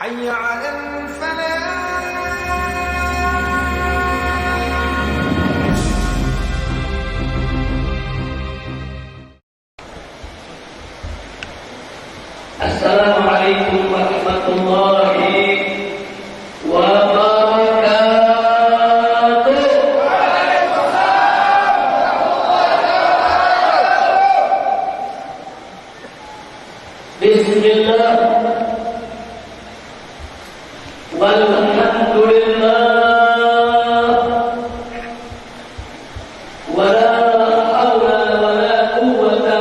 حي على الفلاح. Assalamualaikum warahmatullahi wabarakatuh. Bismillah walhamdulillah wala hawla wala quwwata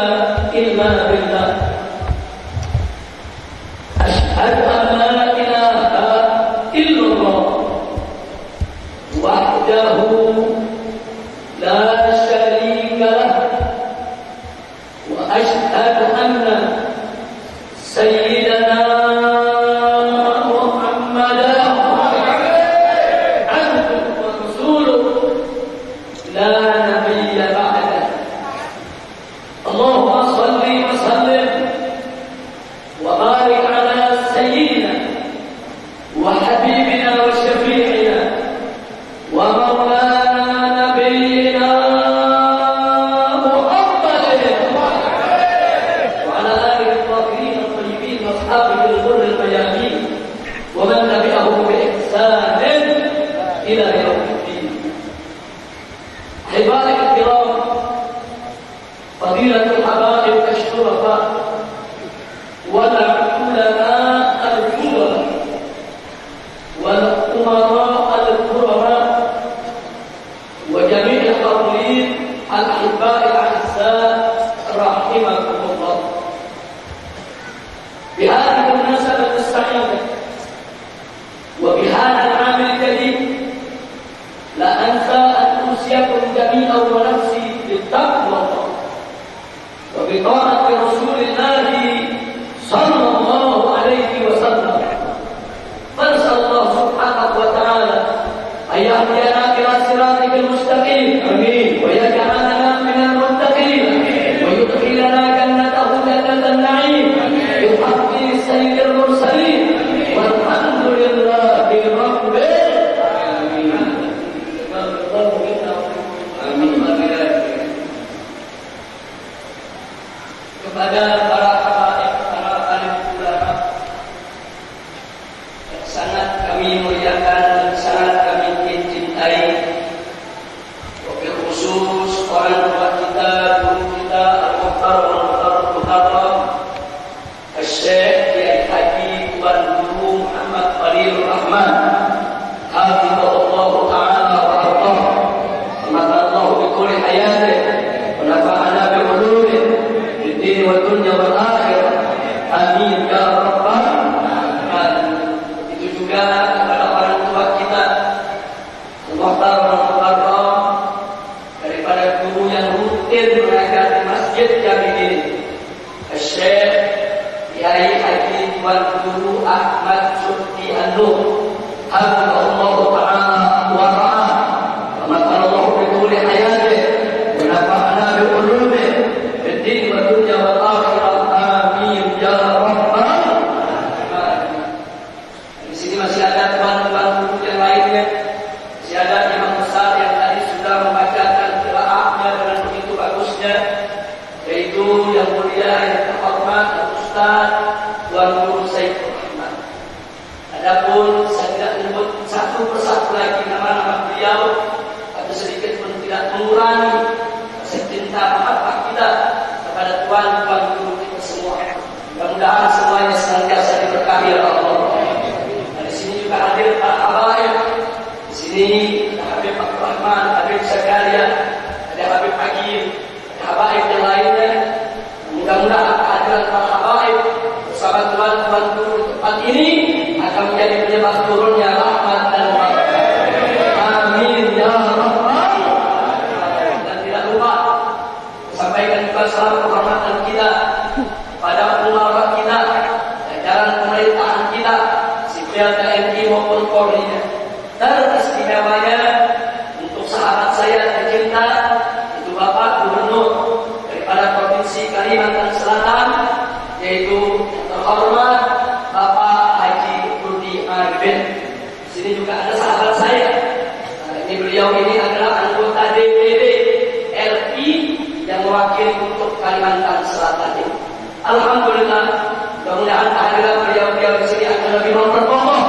illa billah. Asyhadu an la ilaha illallah wahdahu la syarika lah wa asyhadu anna sayyidana Muhammadan abduhu wa rasuluhu la nabiyya ba'dah. Allahumma shalli wa sallim wa barik ala sayyidina wa habibina wa syafi'ina wa maulana nabiyyina Muhammadin wa ala alihi al-tahirin al-tayyibin wa ashabihi al-ghurr al-mayamin wa man tabi'ahum bi ihsanin ila yaumiddin. Ahibbai al-kiram, fadilatul habaib asy-syurafa والعلماء الكبرى والأمراء الكرماء وجميع الحاضرين الأحباء الأعزاء رحمكم الله. بهذه المناسبة السعيدة وبهذا العام الكريم لا أنسى أن أوصيكم جميعا ونفسي بالتقوى الله وبطاعة رسول الله صلى الله عليه وسلم. فنسأل الله سبحانه وتعالى أن يهدينا إلى صراطك المستقيم ويجعلنا من المتقين ويدخلنا جنته جنة النعيم بحق سيد المرسلين والحمد لله رب العالمين. Kepada para habaib, para alim ulama yang sangat kami muliakan dan sangat kami cintai, wabil khusus orang tua kita, guru kita, Al-Muhtaram Syekh Kiai Haji Tuan Guru Muhammad Khalilur Rahman hafizahullah ta'ala wa ardhah wa matallahu bi kulli hayatih wa nafa'ana bi ulumih di wa dunya wal akhirah. Amin ya rabbal alamin. Itu juga kepada orang tua kita, Al-Muhtaram daripada guru yang rutin mengajar di masjid kami ini, Syekh Kiai Haji Tuan Guru Ahmad Subti Anur hafizahullah ta'ala wa ra'ah wa matallahu bi kulli hayatih wa nafa'ana bi ulumih di wa dunya wal akhirah. Amin ya rabbal alamin. Di sini masih ada tuan-tuan guru yang lainnya, masih ada imam besar yang tadi sudah membacakan qiraatnya dengan begitu bagusnya, yaitu yang mulia yang terhormat Ustaz Tuan Guru Saiful Rahman. Adapun saya tidak menyebut satu persatu lagi nama-nama beliau, atau sedikit pun tidak mengurangi rasa cinta mahabbah kita kepada tuan-tuan guru kita semua. Mudah-mudahan semuanya senantiasa diberkahi oleh Allah. Dan di sini juga hadir para habaib. Di sini ada Habib Abdul Rahman, Habib Zakaria, ada Habib Agim, ada habaib yang lainnya. Mudah-mudahan kehadiran para habaib bersama tuan-tuan guru di tempat ini akan menjadi penyebab turunnya rahmat dan barakah. Amin ya rabbal alamin. Dan tidak lupa sampaikan juga salam kehormatan kita pada ulama kita, jajaran pemerintahan kita, sipil TNI maupun Polri. Teristimewanya untuk sahabat saya tercinta, itu Bapak Gubernur daripada Provinsi Kalimantan Selatan, yaitu yang terhormat Bapak Haji Jabir. Di sini juga ada sahabat saya. Ini beliau ini adalah anggota DPD RI yang mewakili untuk Kalimantan Selatan ini. Alhamdulillah, mudah-mudahan kehadiran beliau-beliau di sini akan lebih memperkokoh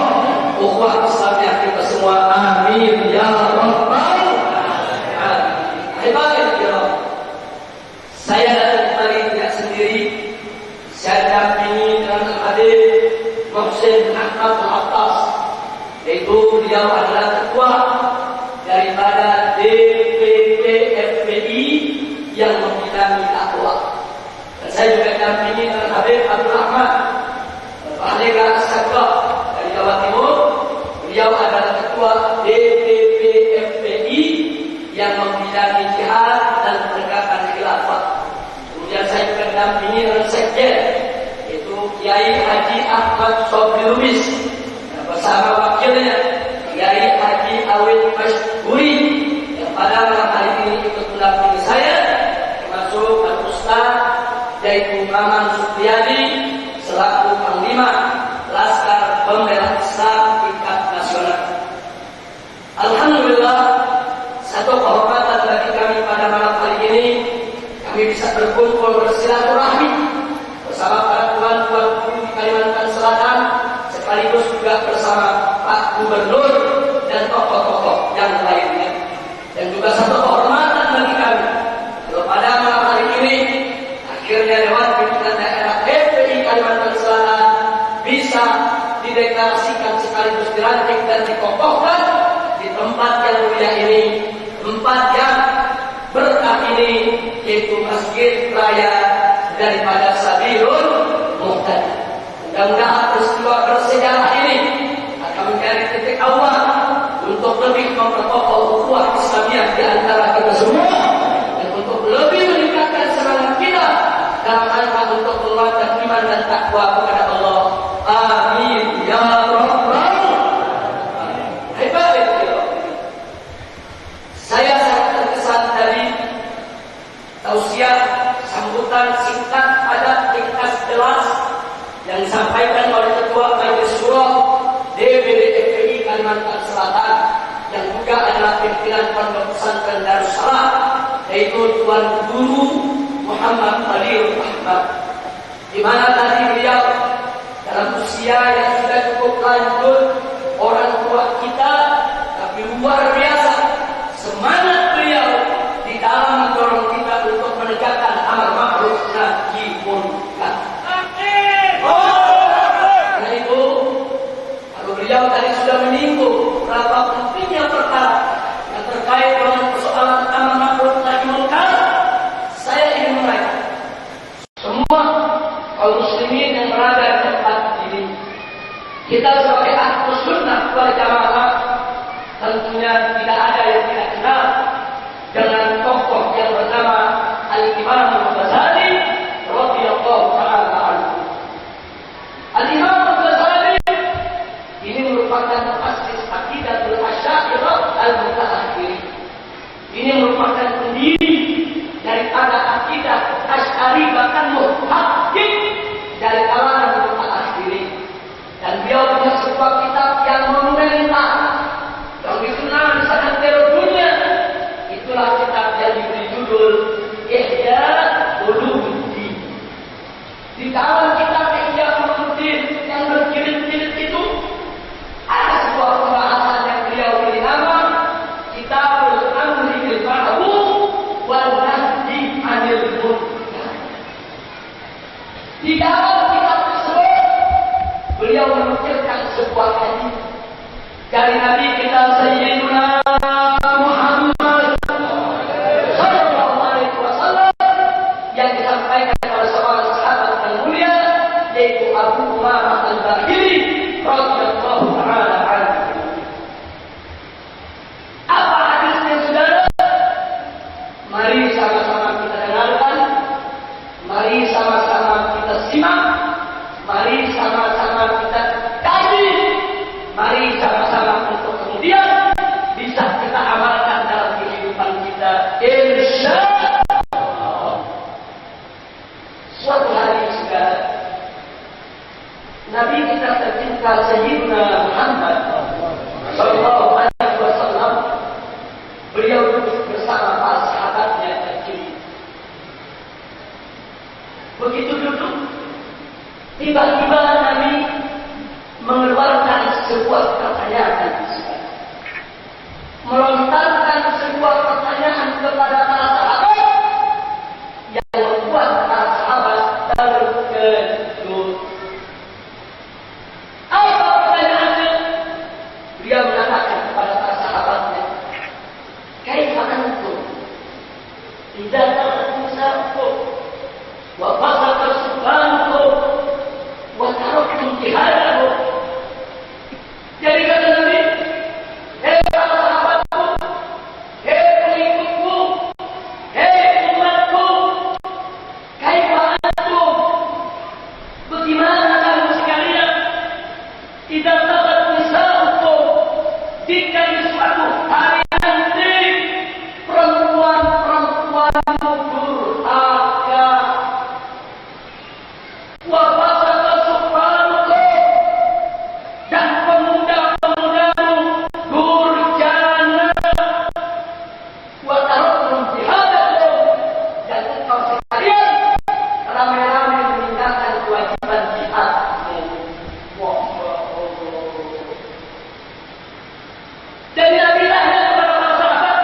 ukhuwah Islamnya kita semua. Amin ya rabbal alamin. Hebat ya. Saya datang kembali tidak sendiri. Saya dampingi dengan Adik Muhsin Ahmad Al-Attas, yaitu beliau adalah ketua daripada DPP FPI yang membidangi dakwah. Dan saya juga dampingi dengan Habib Abdul Rahman Ahlega As-Sakra dari Jawa Timur. Beliau adalah ketua DPP FPI yang membidangi jihad dan penegakan khilafah. Kemudian saya juga dampingi dengan sekjen, yaitu Kiai Haji Ahmad Sobri Lubis, bersama wakilnya Kiai Haji Awid Masburi, yang pada malam hari ini ikut mendampingi saya, termasuk Al-Ustaz yaitu Maman Supriyadi selaku Panglima Laskar Pembela Islam tingkat nasional. Alhamdulillah, satu kehormatan bagi kami pada malam hari ini kami bisa berkumpul bersilaturahmi bersama para tuan-tuan guru di Kalimantan Selatan, sekaligus juga bersama Pak Gubernur dan tokoh-tokoh yang lainnya. Dan juga satu kehormatan bagi kami kalau pada malam hari ini akhirnya lewat pimpinan daerah FPI Kalimantan Selatan bisa dideklarasikan sekaligus dilantik dan dikokohkan di tempat yang mulia ini, tempat yang berkah ini, yaitu Masjid Raya daripada Sabilul Muhtadi. Mudah-mudahan peristiwa bersejarah ini akan menjadi titik awal untuk lebih memperkokoh ukhuwah Islamiyah di antara kita semua, dan untuk lebih meningkatkan semangat kita dalam rangka untuk menguatkan iman dan takwa kepada Allah. Amin ya rabbal alamin. Hebat ya. Saya sangat terkesan dari tausiah sambutan singkat padat ringkas jelas yang disampaikan oleh Ketua Majelis Syuro DPD FPI Kalimantan Selatan, yang juga adalah pimpinan Pondok Pesantren Darussalam, yaitu Tuan Guru Muhammad Fadil Ahmad, di mana tadi beliau dalam usia yang sudah cukup lanjut, orang tua kita, tapi luar biasa semangat beliau di dalam mendorong kita untuk menegakkan amar ma'ruf nahi munkar. Karena itu, kalau beliau tadi sudah menyinggung berapa pentingnya perkara yang terkait dengan persoalan amar ma'ruf nahi munkar, saya ingin mengajak semua kaum muslimin yang berada di tempat ini, kita sebagai ahlus sunnah wal jamaah tentunya tidak ada yang tidak kenal dengan tokoh yang bernama Al-Imam Al-Ghazali radhiyallahu ta'ala anhu. Al-Imam Al-Ghazali ini merupakan muassis aqidatul Asy'ariyah al-Mutaakhirin. Ini merupakan pendiri daripada akidah Asy'ari, bahkan muhaqqiq dari kalangan Mutaakhirin. Dan beliau punya sebuah kitab yang monumental yang dikenal di seantero dunia. Itulah kitab yang diberi judul Ihya Ulumuddin. Di dalam kitab Ihya Ulumuddin yang berjilid-jilid itu ada sebuah pembahasan yang beliau beri nama Kitabul Amri bil Ma'ruf wal Nahyi 'anil Munkar. Di dalam kitab tersebut beliau menukilkan sebuah hadis dari Nabi kita Sayyiduna Muhammad sallallahu alaihi wasallam yang disampaikan oleh seorang sahabat yang mulia, yaitu Abu Umamah Al-Bahili radhiyallahu ta'ala anhu. Apa hadisnya, saudara? Mari sama-sama kita dengarkan, mari sama-sama kita simak, mari sama-sama kita kaji, mari sama-sama untuk kemudian bisa Sayyidina Muhammad Sallallahu Alaihi Wasallam, beliau duduk bersama para sahabatnya terkini. Begitu duduk, tiba-tiba Nabi mengeluarkan sebuah pertanyaan, melontarkan sebuah pertanyaan kepada para sahabat yang membuat para sahabat terkejut. Apa pertanyaannya? Dia mengatakan kepada para sahabatnya, "Kaifa antum idza takhassakum wa fasaka subhanakum wa taraktum jihadakum?" Jadi kata Nabi, "Hei para sahabatku, hei pengikutku, hei umatku, kaifa antum, bagaimana kamu sekalian, tidak dapat nisaukum, jika di suatu hari nanti perempuan-perempuanmu durhaka, wa fasaka subhanakum, dan pemuda-pemudamu durjana, wa taraktum jihadakum, dan engkau sekalian ramai-ramai meninggalkan kewajiban jihadmu." Jadi Nabi tanya kepada para sahabat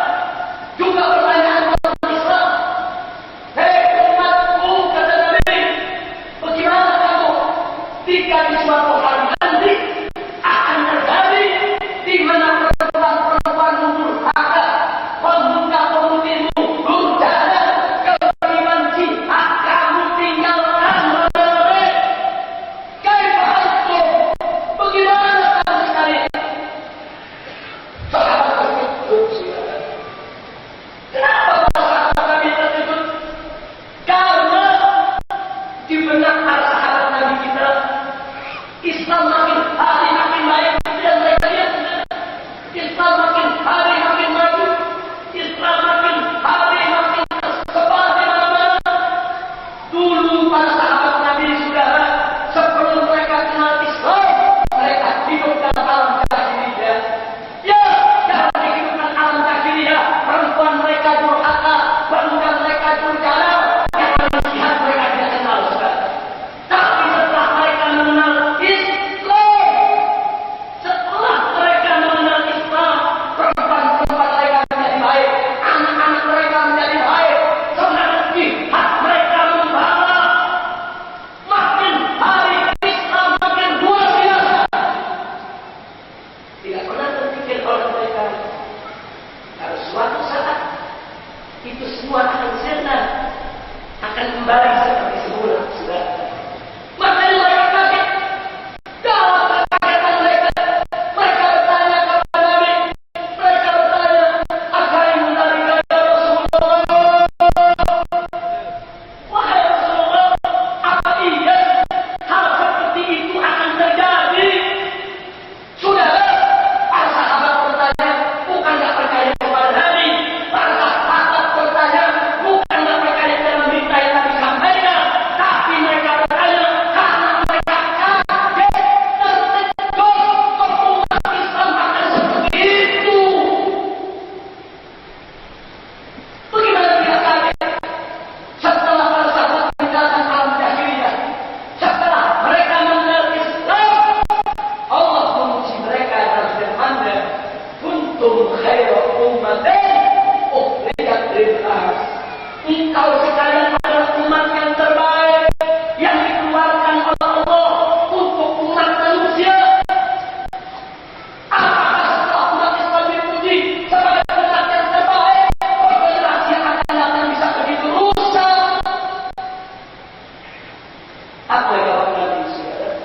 juga pertanyaan tentang Islam. "Hei umatku," kata Nabi, "bagaimana kamu jika di suatu hari nanti akan terjadi di mana perempuan-perempuanmu durhaka, pemuda-pemudimu durjana, kewajiban jihad kamu tinggalkan mereka? Kaifa antum, bagaimana kamu sekalian?" Sahabat terkejut, saudara. Kenapa para sahabat Nabi terkejut? Karena di benak para sahabat Nabi kita, Islam makin hari makin baik. Dan mereka lihat, Islam makin hari makin maju, Islam makin hari makin tersebar di mana-mana. Dulu para sahabat Nabi, saudara, sebelum mereka kenal Islam, mereka hidup dalam alam jahiliyah. Ya, dalam kehidupan alam jahiliyah, perempuan mereka durhaka, pemuda mereka durjana, yang jihad mereka tidak kenal, saudara. Tapi setelah mereka mengenal Islam, perempuan-perempuan mereka menjadi baik, anak-anak mereka menjadi baik, semangat jihad mereka membara. Makin hari Islam makin luar biasa. Tidak pernah terpikir oleh mereka kalau suatu saat itu semua akan sirna, akan kembali seperti semula, saudara. Maka mereka kaget. Dalam kekagetan mereka bertanya kepada Nabi. Mereka bertanya, "Akaimu dzalika ya Rasulullah?" Wahai Rasulullah, apa iya hal seperti itu akan terjadi? Saudara, para sahabat bertanya, bukan nggak percaya kepada Nabi. Para sahabat bertanya, bukan nggak percaya dalam berita yang Nabi sampaikan. Tapi mereka bertanya karena mereka kaget, terkejut, umat Islam akan seperti itu. Bagaimana tidak kaget? Setelah para sahabat meninggalkan alam jahiliyah, setelah mereka mengenal Islam, Allah memuji mereka dalam firman-Nya, "Kuntum khaira ummatin ukhrijat lin-nas." Engkau sekalian adalah umat yang terbaik yang dikeluarkan oleh Allah untuk umat manusia. Apakah setelah umat Islam dipuji sebagai umat yang terbaik, generasi yang akan datang bisa begitu rusak? Apa jawab Nabi, saudara?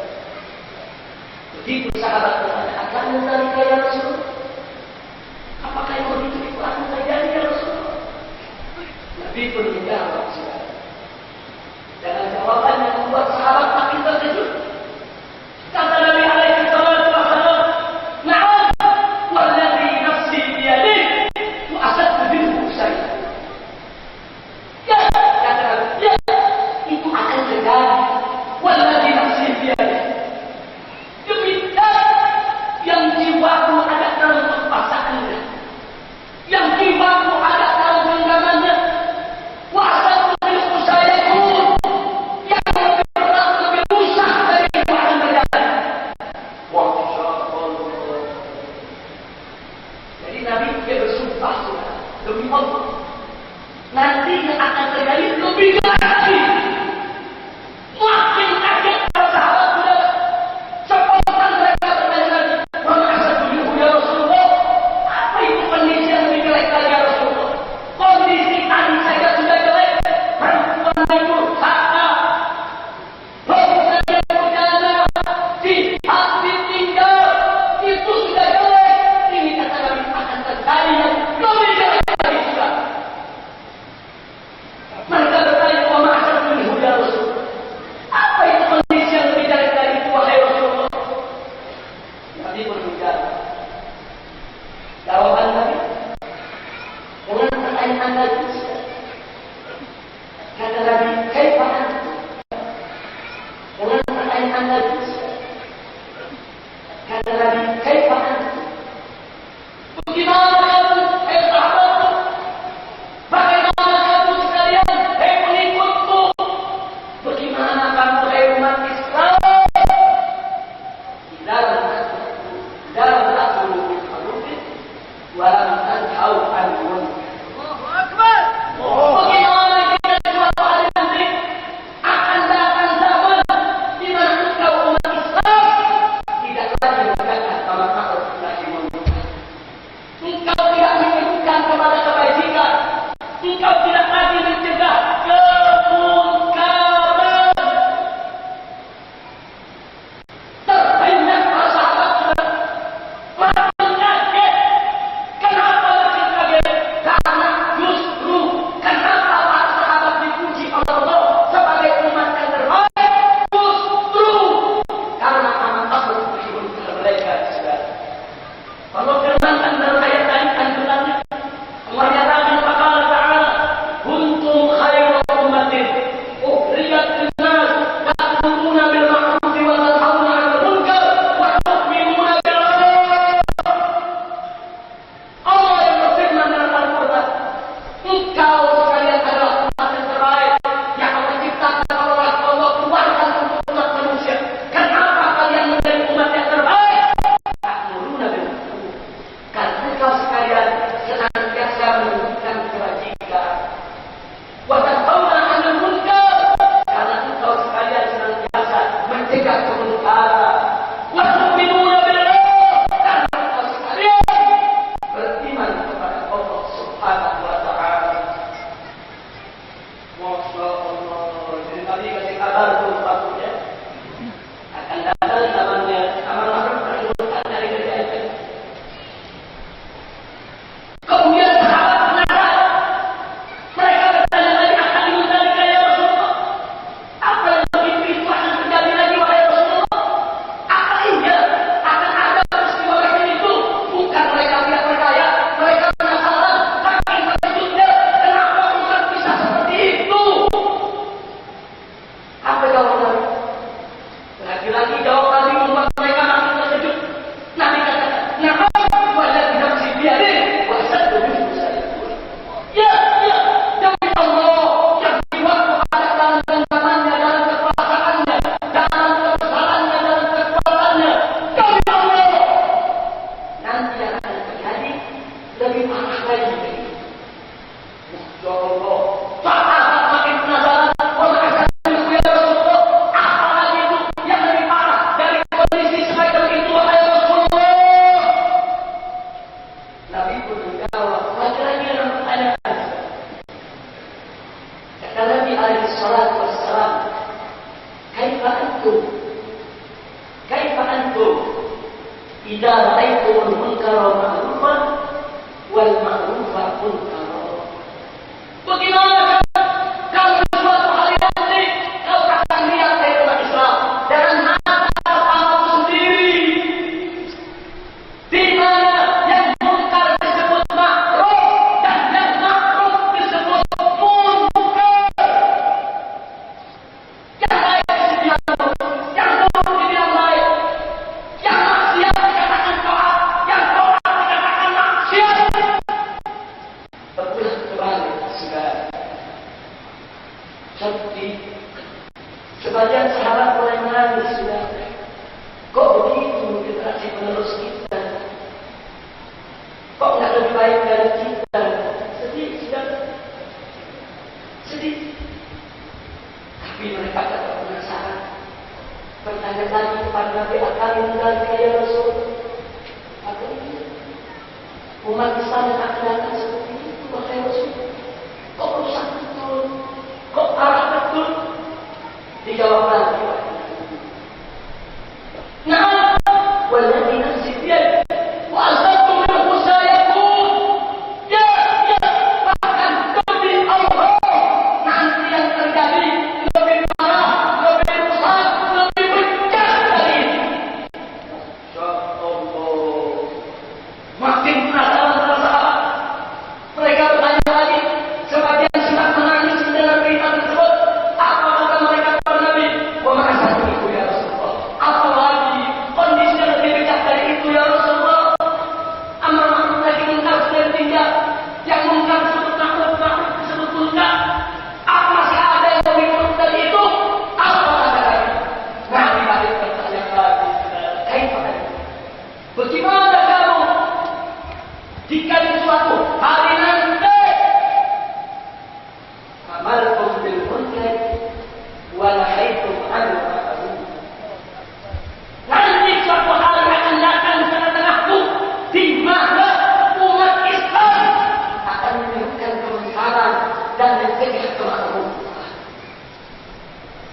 Begitu sahabat bertanya, "Akan dzalika ya Rasul?" Apakah yang begitu itu akan terjadi ya Rasul? Nabi pun menjawab, saudara. Dengan jawaban yang membuat sahabat makin terkejut. Kata Nabi alaihi salatu wassalam, "Na'am, walladzi nafsi biyadihi, wa asaddu minhu saya." Ya, kata Nabi, ya, itu akan terjadi. Walladzi nafsi biyadihi. Demi zat Nabi berbicara. Jawaban Nabi dengan pertanyaan Nabi. Kata Nabi, kaifa antum? Dengan pertanyaan Nabi. Kata Nabi, kaifa antum? Bagaimana kamu, hai sahabatku? Bagaimana kamu sekalian, hai pengikutku? Bagaimana kamu, hai umat Islam? Dalam satu ma'rufin walam tanhau 'anil munkar. Allahu Akbar. Bagaimana kita suatu hari nanti akan datang zaman di mana engkau umat Islam tidak lagi menegakkan amar ma'ruf nahi munkar. Engkau tidak menyebutkan kepada kebajikan. Engkau tidak lagi mencegah kemungkaran. Terbanyak masalah makin kaget. Kenapa makin kaget? Karena justru kenapa para sahabat dipuji oleh Allah sebagai umat yang terbaik? Justru karena amat makhluk munkar mereka sudah. Allah firmankan dalam ayat lain kandungannya, Allah nyatakan faqala ta'ala, kuntum khairu ummatin ukhrijat lin-nas ta'muruna bil ma'ruf wa tanhauna 'anil munkar wa tu'minuna billah. Allah yang berfirman dalam Al-Quran, engkau sekalian adalah umat yang terbaik yang Allah ciptakan oleh Allah keluarkan untuk umat manusia. Kenapa kalian menjadi umat yang terbaik? Ta'muruna bil ma'ruf. Karena engkau sekalian senantiasa menunjukkan kebajikan. Wa tanhauna 'anil munkar. Karena engkau sekalian senantiasa mencegah kemungkaran. Wa tu'minuna billah. Karena engkau sekalian beriman kepada Allah Subhanahu wa ta'ala. Masya Allah. Jadi tadi kasih kabar tuh patutnya akan datang zamannya amar ma'ruf nahi munkar dari kerjaan. Kemudian sahabat penasaran. Mereka bertanya lagi, akan dimudahkan ya Rasulullah? Apa yang lebih peristiwa akan terjadi lagi wahai Rasulullah? Apa iya akan ada peristiwa macam itu? Bukan mereka tidak percaya, mereka penasaran. Tapi selanjutnya, kenapa Umar bisa seperti itu? Apa jawaban Nabi? Lagi-lagi jawab Nabi membuat mereka makin terkejut. Nabi katakan, na'am walladzi nafsi biyadihi wa asaddu minhu sayaqul. Ya, demi Allah yang jiwaku ada dalam genggamannya, dalam kekuasaannya, dalam kebesarannya, dalam kekuatannya. Demi Allah, nanti yang akan terjadi lebih parah lagi. Ya Allah, sahabat makin penasaran. Wa asaddu minhu ya Rasulullah. Apa lagi itu yang lebih parah dari kondisi semacam itu wahai Rasulullah? Nabi pun menjawab, lagi-lagi dalam pertanyaan. Kata Nabi alaihi salatu wassalam, kaifa antum? Kaifa antum? Idza ra'aytumul munkara ma'rufan wal ma'rufa munkara. Bagaimana kalau suatu hari nanti kau akan lihat dari umat Islam dengan mata kepalamu sendiri, di mana yang munkar disebut ma'ruf dan yang ma'ruf disebut munkar. Yang baik disediakan buruk, yang buruk dibilang baik, yang maksiat dikatakan taat, yang taat dikatakan maksiat. Berulang kembali sudah. Seperti sebagian sahabat mulai menangis sudah. Kok begitu generasi penerus kita? Kok nggak lebih baik dari kita? Sedih sudah. Sedih. Tapi mereka tetap penasaran. Bertanya lagi kepada Nabi, akan meninggalkan ya Rasul? Apa ini? Umat Islam yang akan datang seperti itu, wahai Rasul. Kok rusak betul? Kok parah betul? Dijawab lagi. Na'am walladzi nafsi biyadihi wa asaddu minhu sayaqul. Ya, bahkan demi Allah nanti yang terjadi lebih parah, lebih besar, lebih bejat dari ini. Masya Allah. Bagaimana kamu jika di suatu hari nanti amartum bil munkar wa nahaitum 'anil ma'ruf? Nanti suatu hari akan datang di tengah-tengahmu di mana umat Islam akan menyerukan kemungkaran dan mencegah kemaksiatan.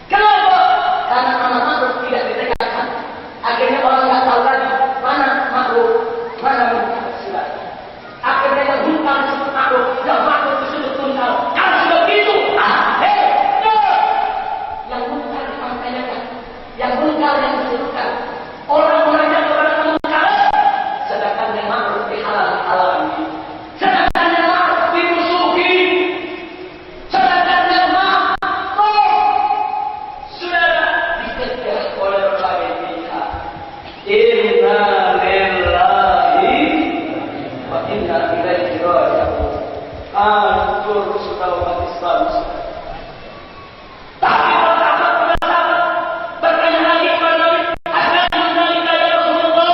Kenapa? Karena amar ma'ruf tidak ditegakkan. Akhirnya orang nggak tahu lagi mana ma'ruf, mana munkar. Akhirnya yang munkar disebut ma'ruf, yang ma'ruf disebut munkar. Kalau sudah begitu, yang munkar disampaikan, yang munkar yang disebutkan. Orang-orang yang berada munkar, sedangkan yang ma'ruf dihalal-halalkan. Sedangkan yang ma'ruf dimusuhi. Sedangkan yang ma'ruf sudah dicegah oleh berbagai pihak. Inna lillahi wa inna ilaihi raji'un. Hancur sudah umat Islam. Tapi sahabat bertanya lagi kepada Nabi, "Asyhadu dzalika ya Rasulullah?"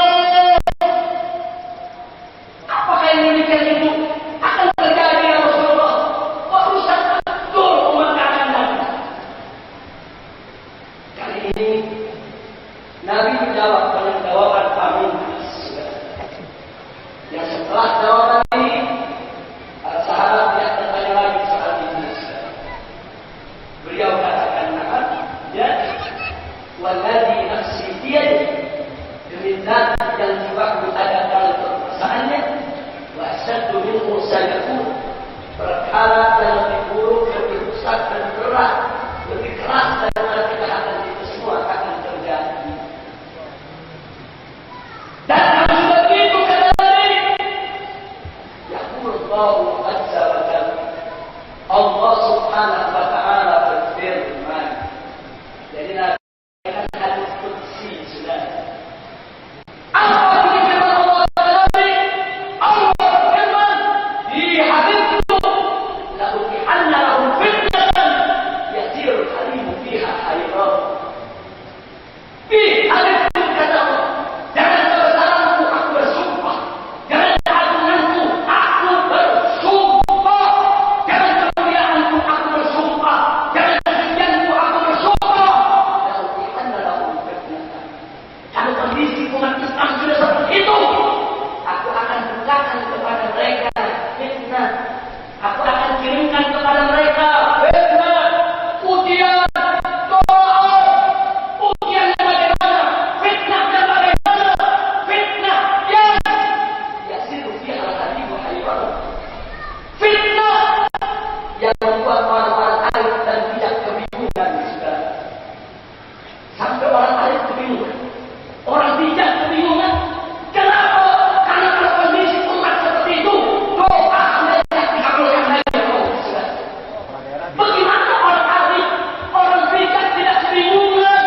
Apakah yang demikian itu akan terjadi ya Rasulullah? Urusan betul umat akan datang. Kali ini Nabi menjawab dengan jawaban amin. Yang setelah jawaban ini, para sahabat tidak bertanya lagi soal ini. Beliau katakan, ya, walladzi nafsi biyadihi, demi zat yang jiwaku ada dalam kekuasaannya, wa asyaddu minhu sayakun, perkara yang lebih buruk, lebih rusak dan berat, lebih keras daripada kejahatan itu semua akan terjadi. Dan kalau sudah begitu kata Nabi, yaqulullahu azza wa jalla, Allah subhanahu wa ta'ala berfirman. Jadi Nabi kan hadis qudsi sudah. Apa firman Allah Nabi? Allah berfirman di hadisku, la utihanna lahum fitnatan yasirul halimu fiha hayran. Fi hadis kata Allah, jangan bersalahanku, aku bersumpah. Jangan keagunganku, aku bersumpah. Jangan kemuliaanku, aku bersumpah. Jangan kesucianku, aku bersumpah. Kalau kita adalah fitnah. Kalau kondisi umat Islam sudah seperti itu, aku akan bukakan kepada mereka fitnah. Aku akan kirimkan kepada mereka fitnah, ujian, yang membuat orang-orang alim dan bijak kebingungan, saudara. Sampai orang alim kebingungan, orang bijak kebingungan. Kenapa? Karena kalau kondisi umat seperti itu, doa mereka dikabulkan lagi, saudara. Bagaimana orang alim, orang bijak tidak kebingungan?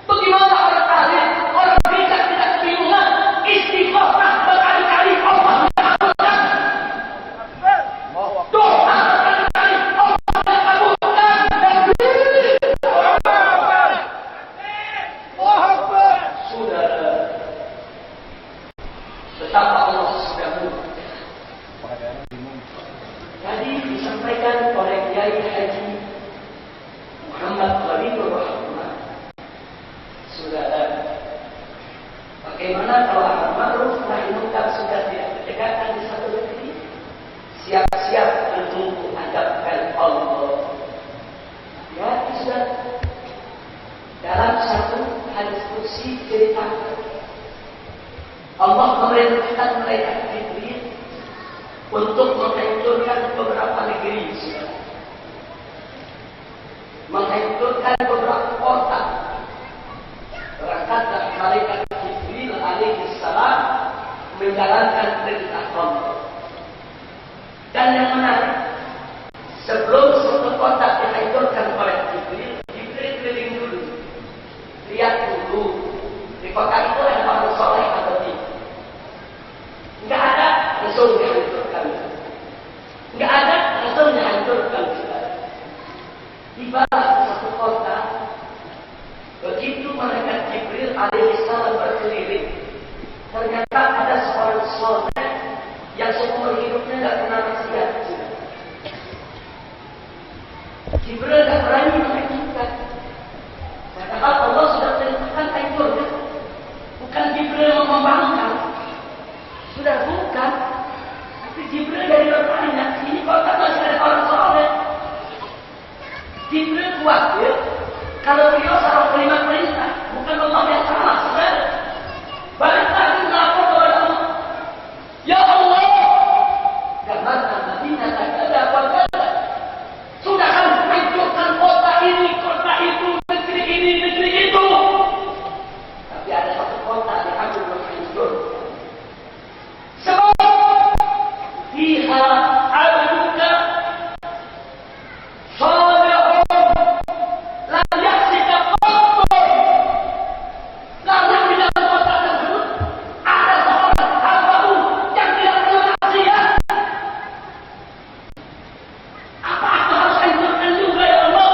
Bagaimana orang alim, orang bijak tidak kebingungan? Istighfar berkali-kali Allah mengabulkan. Doa berkali-kali Allah mengabulkan. Saudara, betapa Allah sudah murka. Tadi disampaikan oleh Kiai Haji Muhammad Khalilur Rahman. Saudara, bagaimana kalau amar ma'ruf nahi munkar sudah tidak ditegakkan di satu negeri? Siap-siap menunggu adabkan Allah. Ya, sudah. Dalam satu hadis qudsi cerita, Allah memerintahkan malaikat Jibril untuk menghancurkan beberapa negeri, saudara. Menghancurkan beberapa kota. Berangkatlah malaikat Jibril alaihi salam menjalankan perintah Allah. Dan yang menarik, sebelum suatu kota dihancurkan oleh Jibril, Jibril keliling dulu, lihat dulu di kota itu ada orang soleh atau tidak. Enggak ada, langsung dihancurkan. Enggak ada, langsung dihancurkan. Tiba di satu kota, begitu malaikat Jibril alaihissalam berkeliling, kuat ya. Kalau beliau seorang kalimat perintah, bukan Allah yang salah, saudara. Balik lagi melapor kepada Allah. Ya Allah, karena Madinah tak ada apa-apa. Sudah kan hancurkan kota ini, kota itu, negeri ini, negeri itu. Tapi ada satu kota yang aku belum hancur. Sebab fiha abduka salihun lam yaksika qatun. Lalu di dalam kota tersebut ada seorang hambamu yang tidak pernah maksiat. Apa aku harus hancurkan juga ya Allah?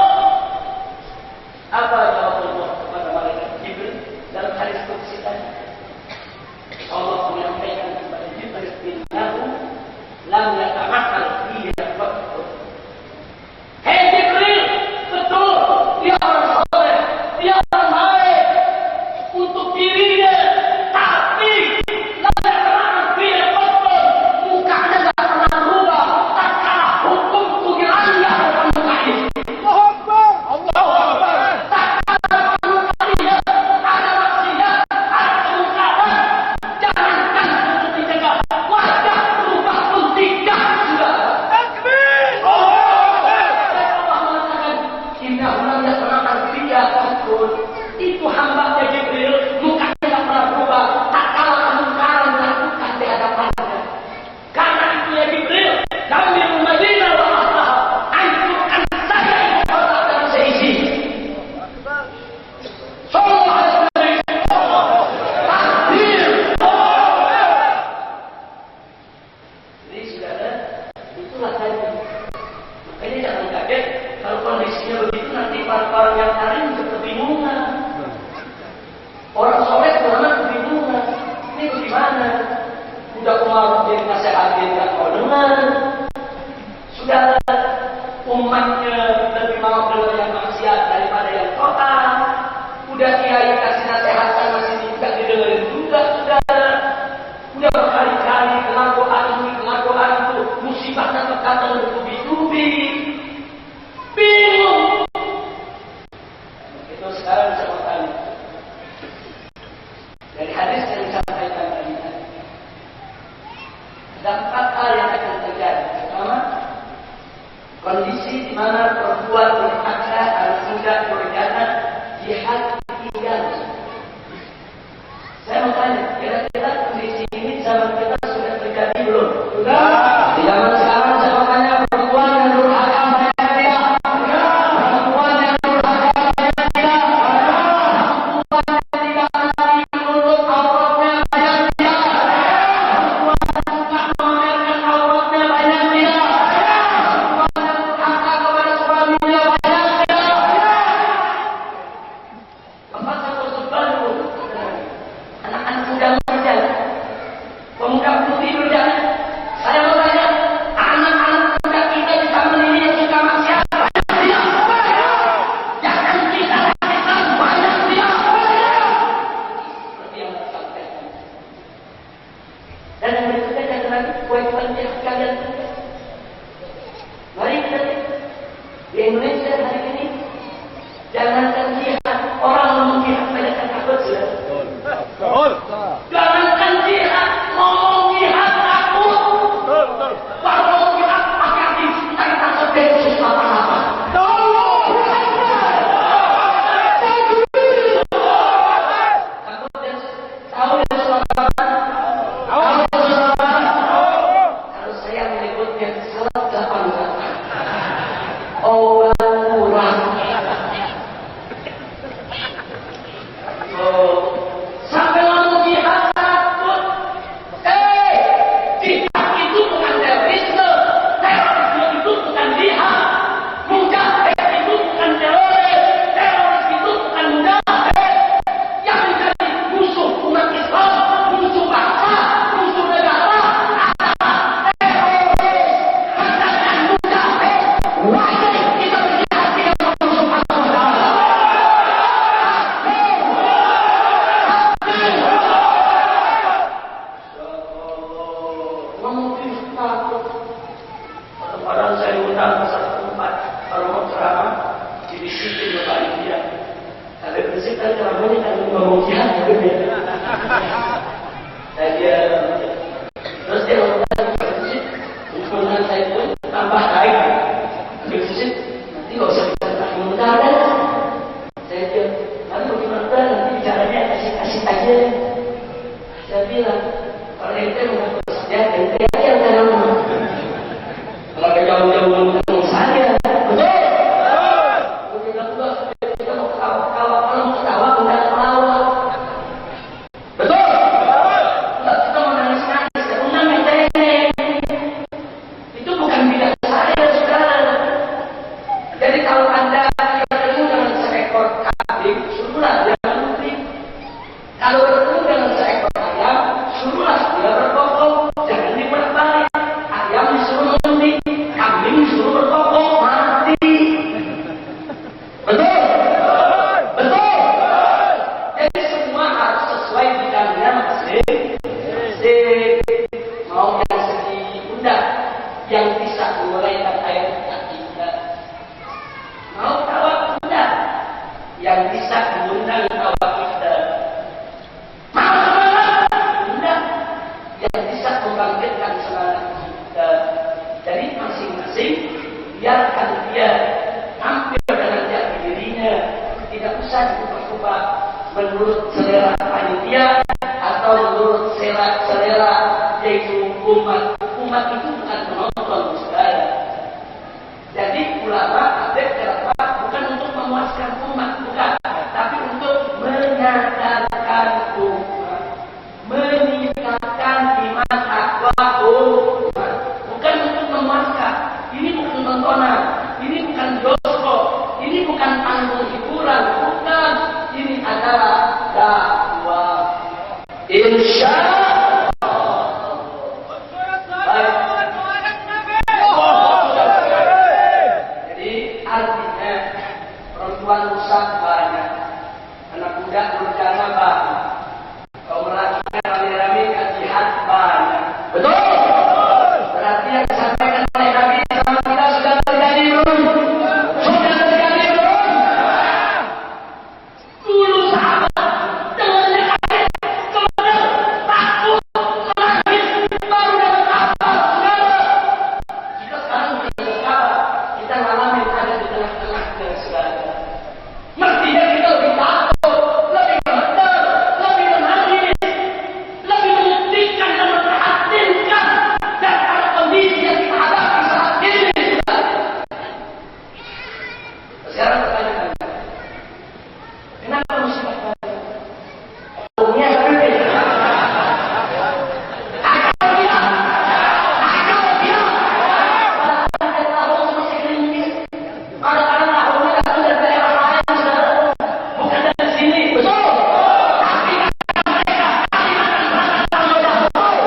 Apa jawab Allah kepada malaikat Jibril dalam hadis qudsi tadi? Allah menyampaikan kepada Jibril, innahu lam yatamakkal fihi qatun. Hei Jibril, betul, dia orang soleh, dia orang baik untuk dirinya, tapi lam yatamakkal fihi qatun, mukanya tidak pernah berubah, tak kalah hukum tugirannya dalam muka ini. Allahu Akbar. Tak kalah mukanya, ada maksiat, ada kemungkaran. Jangankan untuk dicegah, wajah berubah pun tidak sudah. Takbir! Allah mengatakan, innahu lam yatamakkal fihi qatun. Itu hamba Jibril, mukanya tidak pernah berubah, tak kalah kemungkaran dilakukan di hadapannya. Karena itu ya Jibril, kami Madinah wa ahlaha, hancurkan saja ibu kota dan seisi. Sallallahu alaihi wasallam. Takbir. Jadi saudara, itulah tadi. Makanya jangan kaget kalau kondisinya begitu, nanti para yang lain juga kebingungan. Orang soleh ulama kebingungan. Ini bagaimana? Udah kemarin dia nasihatin nggak mau dengar. Sudah umatnya lebih mau dengar yang maksiat daripada yang total. Udah kiai kasih nasihatkan masih tidak didengarin juga, saudara. Udah berkali-kali kelakuan itu, musibahnya berkata bertubi-tubi. Bingung. Itu sekarang bisa bertanya. Dari hadis yang disampaikan tadi, ada 4 hal yang akan terjadi. Pertama, kondisi di mana perempuan berhakka harus muda berjana jihad tinggal. Saya mau tanya, kira-kira kondisi ini zaman kita sudah terjadi belum? Sudah. Di zaman sekarang saya mau tanya, perempuan yang durhaka banyak tidak? Perempuan yang durhaka banyak tidak? Perempuan yang tidak berani menutup auratnya banyak tidak? Perempuan yang suka memamerkan auratnya banyak tidak? Perempuan yang durhaka kepada suaminya banyak tidak? Bapak satu baru anak-anak muda berjalan, pemuda putih berjalan. Saya mau tanya, anak-anak muda kita di zaman ini yang suka maksiat banyak tidak? Jangan kita lakukan banyak tidak? Seperti yang saya sampaikan. Dan yang berikutnya kata lagi, kewajiban jihad kalian. Mari kita di Indonesia hari ini jangankan jihad, orang ngomong jihad banyak yang takut sudah. Jangankan jihad, ngomong jihad takut. Kalau jihad pakai hati, kita kata sebenarnya apa-apa. Takut dan tahu dan selamat. Kalau saya menyebutnya salat 8 rakaat. Allah bilang, kalau ente mau bekerja, ente aja yang tanam. Kalau ada jauh-jauh ketemu saya, betul? Kita mau ketawa-ketawa, kalau mau ketawa, kita ketawa. Betul? Kita mau nangis-nangis, ya undang ente. Itu bukan bidang saya sekarang. Jadi kalau Anda bertemu dengan seekor kambing, suruhlah dia menuntut. Kalau bertemu dengan seekor ayam, suruhlah dia berkokok, jangan dibolak-balik. Ayam disuruh menuntut, kambing disuruh berkokok, mati. Betul? Betul? Jadi semua harus sesuai bidangnya masing-masing. Mau yang segi undang, yang bisa menguraikan ayat kita. Mau tawaf kuda yang bisa mengundang tawaf kita. Mau semangat kuda yang bisa membangkitkan semangat kita. Jadi masing-masing biarkan dia tampil dengan jati dirinya, tidak usah diubah-ubah menurut selera panitia atau menurut selera yaitu umat. Umat itu bukan penonton, saudara. Jadi ulama ada kenapa bukan untuk memuaskan umat, bukan, tapi untuk menyadarkan umat, meningkatkan iman takwa umat, bukan untuk memuaskan. Ini bukan tontonan, ini bukan bioskop, ini bukan panggung hiburan, bukan. Ini adalah dakwah. Insya perempuan rusak banyak, anak muda berencana banyak, kaum lelaki rame-rame ke jihad banyak. Betul? Berarti yang disampaikan oleh Nabi sama kita sudah terjadi belum? Sudah terjadi belum? Dulu sahabat dengannya kaget, kemudian takut, menangis, baru dapat kabar. Kita sekarang mendapat kabar, kita ngalamin ada di tengah-tengahnya sekarang. Mestinya kita lebih takut, lebih benar, lebih menangis, lebih menyedihkan dan memprihatinkan daripada kondisi yang kita hadapi saat ini. Sekarang pertanyaan, kenapa musibah tadi? Umumnya seperti ini. Akal bilang. Kadang-kadang tahun masih gerimis. Kadang-kadang tahunnya datang dari daerah lain. Bukan dari sini, betul. Tapi mereka Kalimantan Selatan sudah betul.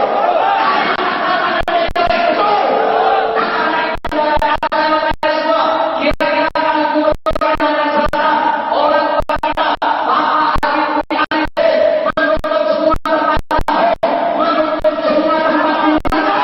Kira-kira kami kumpulkan Kalimantan Selatan, orang tua kita, bapak, adik, adik, menutup semua tempat tahu, menutup semua tempat wisata.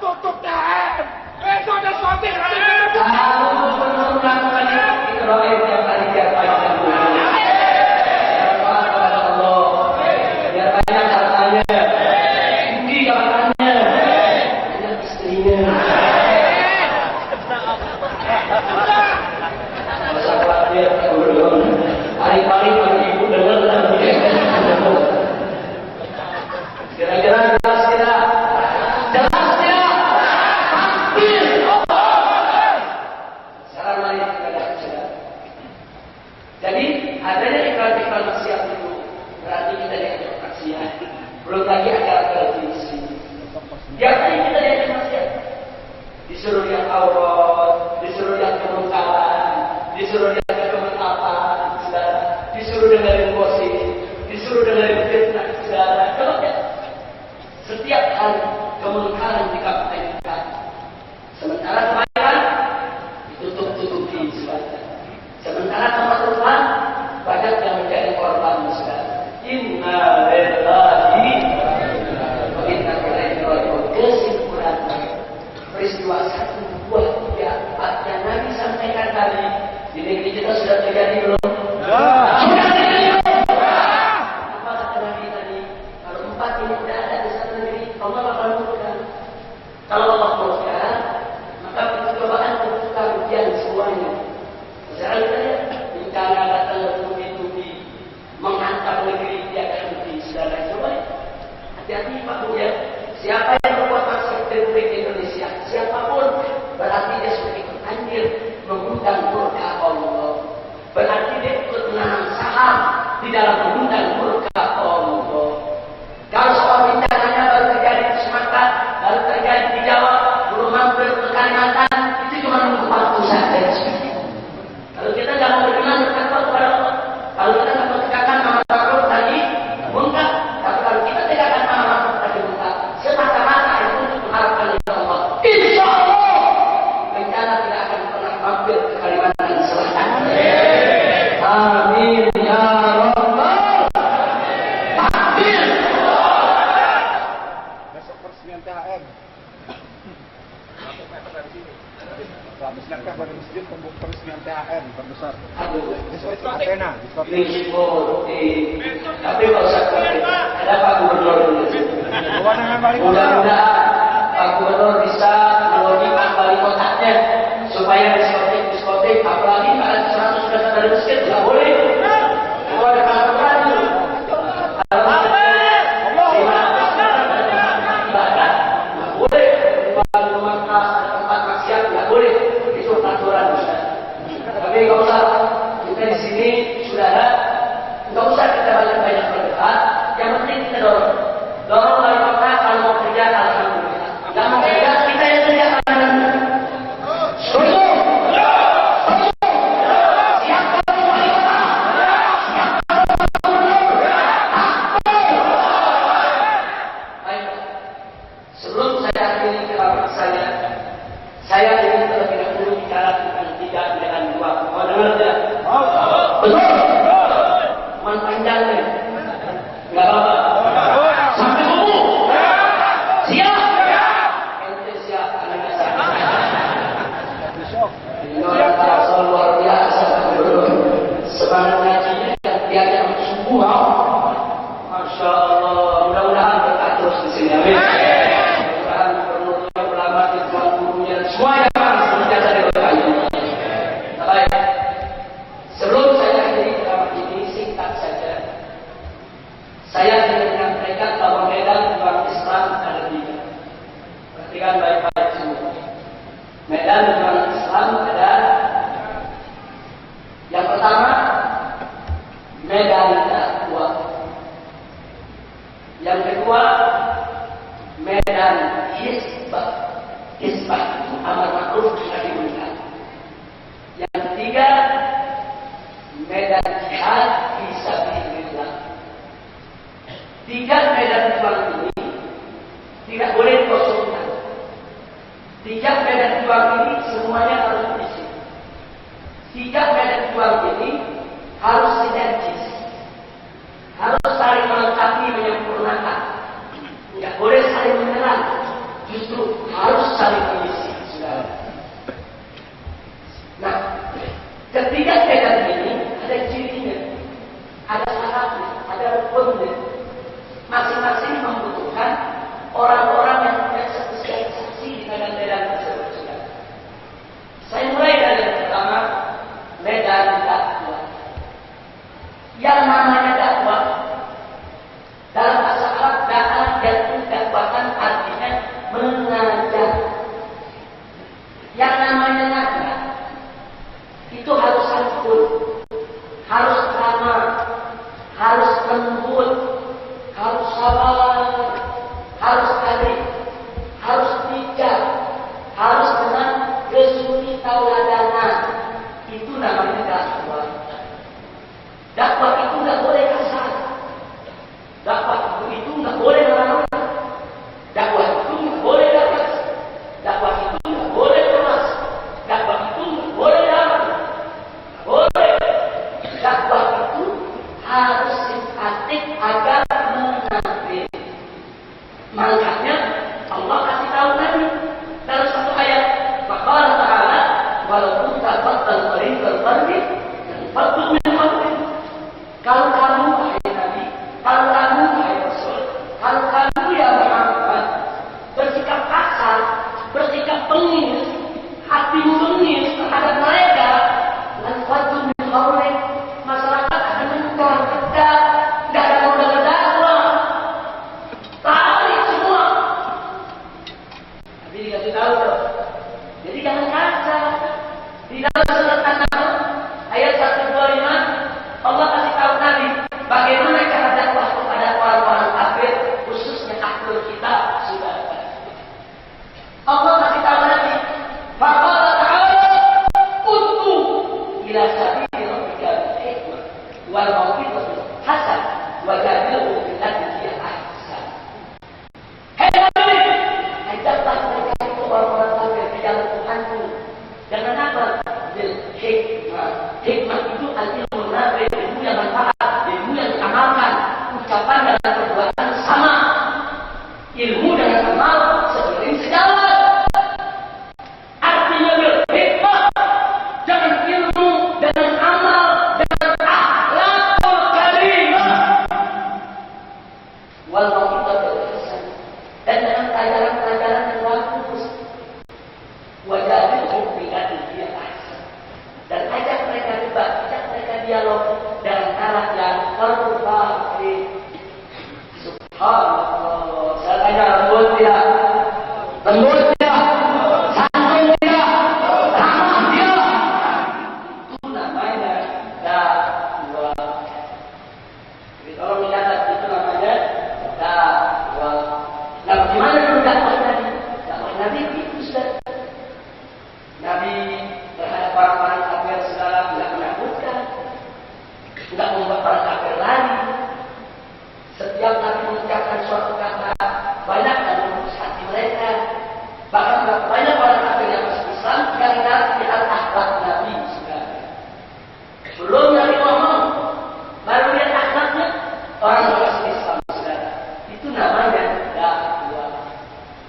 Tutup dah. Besok ada suami hari. Kalau belum melakukan itu doa yang tadi biar banyak berdoa kepada Allah, biar banyak hartanya, tinggi jabatannya, banyak istrinya. Masa khawatir belum hari-hari bagi ibu dengar dan kira-kira jelas tidak? Jelas tidak? Hampir. Salam mari kepada saudara. Jadi adanya iklan-iklan maksiat itu berarti kita diajak maksiat. Belum lagi acara televisi. Tiap hari kita diajak maksiat. Disuruh lihat aurat, disuruh lihat kemungkaran, disuruh lihat kementapan, saudara. Disuruh dengerin gosip, disuruh dengerin fitnah, saudara. Coba ya. Setiap hari kemungkaran dikampanyekan. Sementara kebaikan ditutup-tutupi, saudara. Sementara kemaluan banyak yang menjadi korban, saudara. Inna lillahi wa inna ilaihi raji'un. Kesimpulan peristiwa 1, 2, 3, 4 yang Nabi sampaikan tadi di negeri kita sudah terjadi belum? Sudah terjadi belum? Apa kata Nabi tadi? Kalau 4 ini tidak ada di satu negeri, Allah akan Siapa yang membuat masyarakat Republik Indonesia, siapapun, berarti dia sudah ikut andil mengundang murka Allah. Berarti dia ikut menanam saham di dalam mengundang murka Allah. Kalau soal bencananya baru terjadi di Sumatera, baru terjadi di Jawa, belum mampir ke Kalimantan, itu cuma nunggu waktu saja. Kalau kita tidak mau beriman bertakwa kepada Allah, kalau kita tidak menegakkan amal ma'ruf tadi munkar, tapi kalau kita tegakkan amal ma'ruf tadi munkar, semata-mata itu untuk mengharapkan ridha Allah. Insya Allah bencana tidak akan pernah mampir ke Kalimantan Selatan. Amin ya Rabbal Alamin. Besok peresmian THR. Habis langkah pada masjid pembuka peresmian THR terbesar. Diskotik Athena. Tapi Pak Ustaz, ada Pak Gubernur. Mudah-mudahan Pak Gubernur bisa melobi Pak Wali Kotanya supaya diskotik, apalagi kalau 100 meter dari masjid nggak boleh. Kalau ada peraturan itu, ibadah nggak boleh. Rumah kelas, tempat maksiat nggak boleh. Itu peraturan Ustaz. Tapi nggak usah, kita di sini saudara, nggak usah kita banyak berdebat. Yang penting kita dorong wali kota. Kalau mau kerja alhamdulillah, nggak mau kerja kita yang kerja alhamdulillah. Setuju? Siapa wali kota? Siapa gubernur? Baik, sebelum saya akhiri ceramah saya ingin terlebih dahulu bicara tentang 3 dengan 2. Mau dengar tidak? Betul. Cuman panjang nih. Enggak apa-apa. Sampai kubu. Siap. Ente siap. Anda siap. Orang terasa luar biasa. Semangat ngajinya dan tiada yang sungguh. Masya Allah. Mudah-mudahan berkat terus di sini. Amin. Mudah-mudahan gubernurnya, ulama, tuan gurunya, semua yang senantiasa diberkahi. Baik. Sebelum saya akhiri ceramah ini, singkat saja. Saya ingin menyampaikan bahwa medan umat Islam ada 3. Perhatikan baik-baik semua. Medan umat Islam ada yang pertama, medan dakwah. Yang kedua, medan hisbah. Hisbah itu amal ma'ruf nahi munkar. Yang ketiga, medan jihad fi sabilillah. 3 medan perang ini tidak boleh dikosongkan. 3 medan perang ini semuanya harus diisi. 3 medan perang ini harus sinergis, harus saling melengkapi, menyempurnakan. Tidak boleh saling menyerang, justru harus saling mengisi. Nah, ketiga medan ini ada cirinya, ada syaratnya, ada rukunnya. Masing-masing membutuhkan orang-orang yang punya spesialisasi di medan-medan tersebut. Saya mulai dari yang pertama, medan dakwah. Yang namanya dakwah dalam bahasa Arab, dakwah dan dakwahkan artinya mengajar.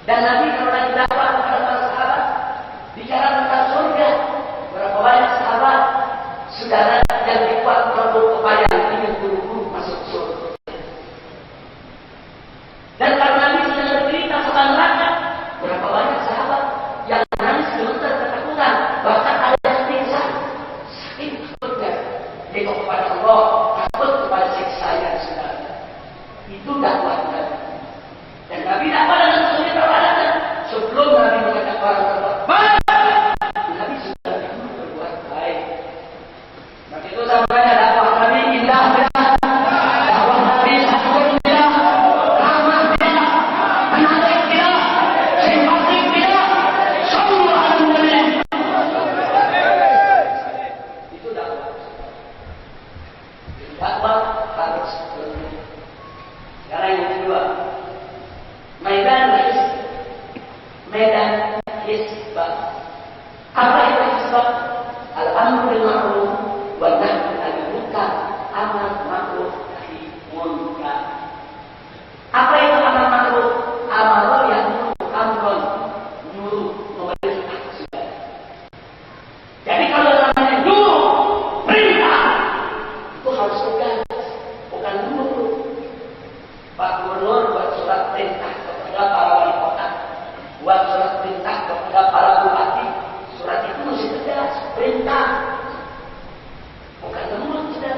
Dan Nabi kalau lagi dakwah kepada para sahabat bicara tentang surga, berapa banyak sahabat saudara yang dibuat produk kebayang ingin buru-buru masuk surga. Dan kalau Nabi sudah bercerita tentang neraka, berapa banyak sahabat yang nangis gemetar ketakutan, bahkan ada yang pingsan saking takutnya tengok kepada Allah, takut kepada siksa yang saudara. Itu dakwah Nabi. Dan Nabi dakwah dengan sesuai perbuatan. Sebelum Nabi mengatakan orang berbuat baik, Nabi sudah berbuat baik. Maka itu samanya dakwah Nabi indah bila, dakwah Nabi santun bila, ramah bila, menarik bila, simpatik bila, semua Nabi. Itu dakwah. Dakwah harus seperti. Sekarang yang kedua, Medan hisbah. Apa itu hisbah? Al-amru bil ma'ruf wa nahyi 'anil munkar. Amar ma'ruf nahi munkar. Apa itu amar ma'ruf? Amar yang amron, nyuruh, memerintah sudah. Jadi kalau namanya nyuruh, perintah, itu harus tegas, bukan nyuruh. Pak Gubernur buat surat perintah kepada para wali kota, buat surat perintah kepada para bupati, surat itu mesti tegas, perintah, bukan menurut sudah.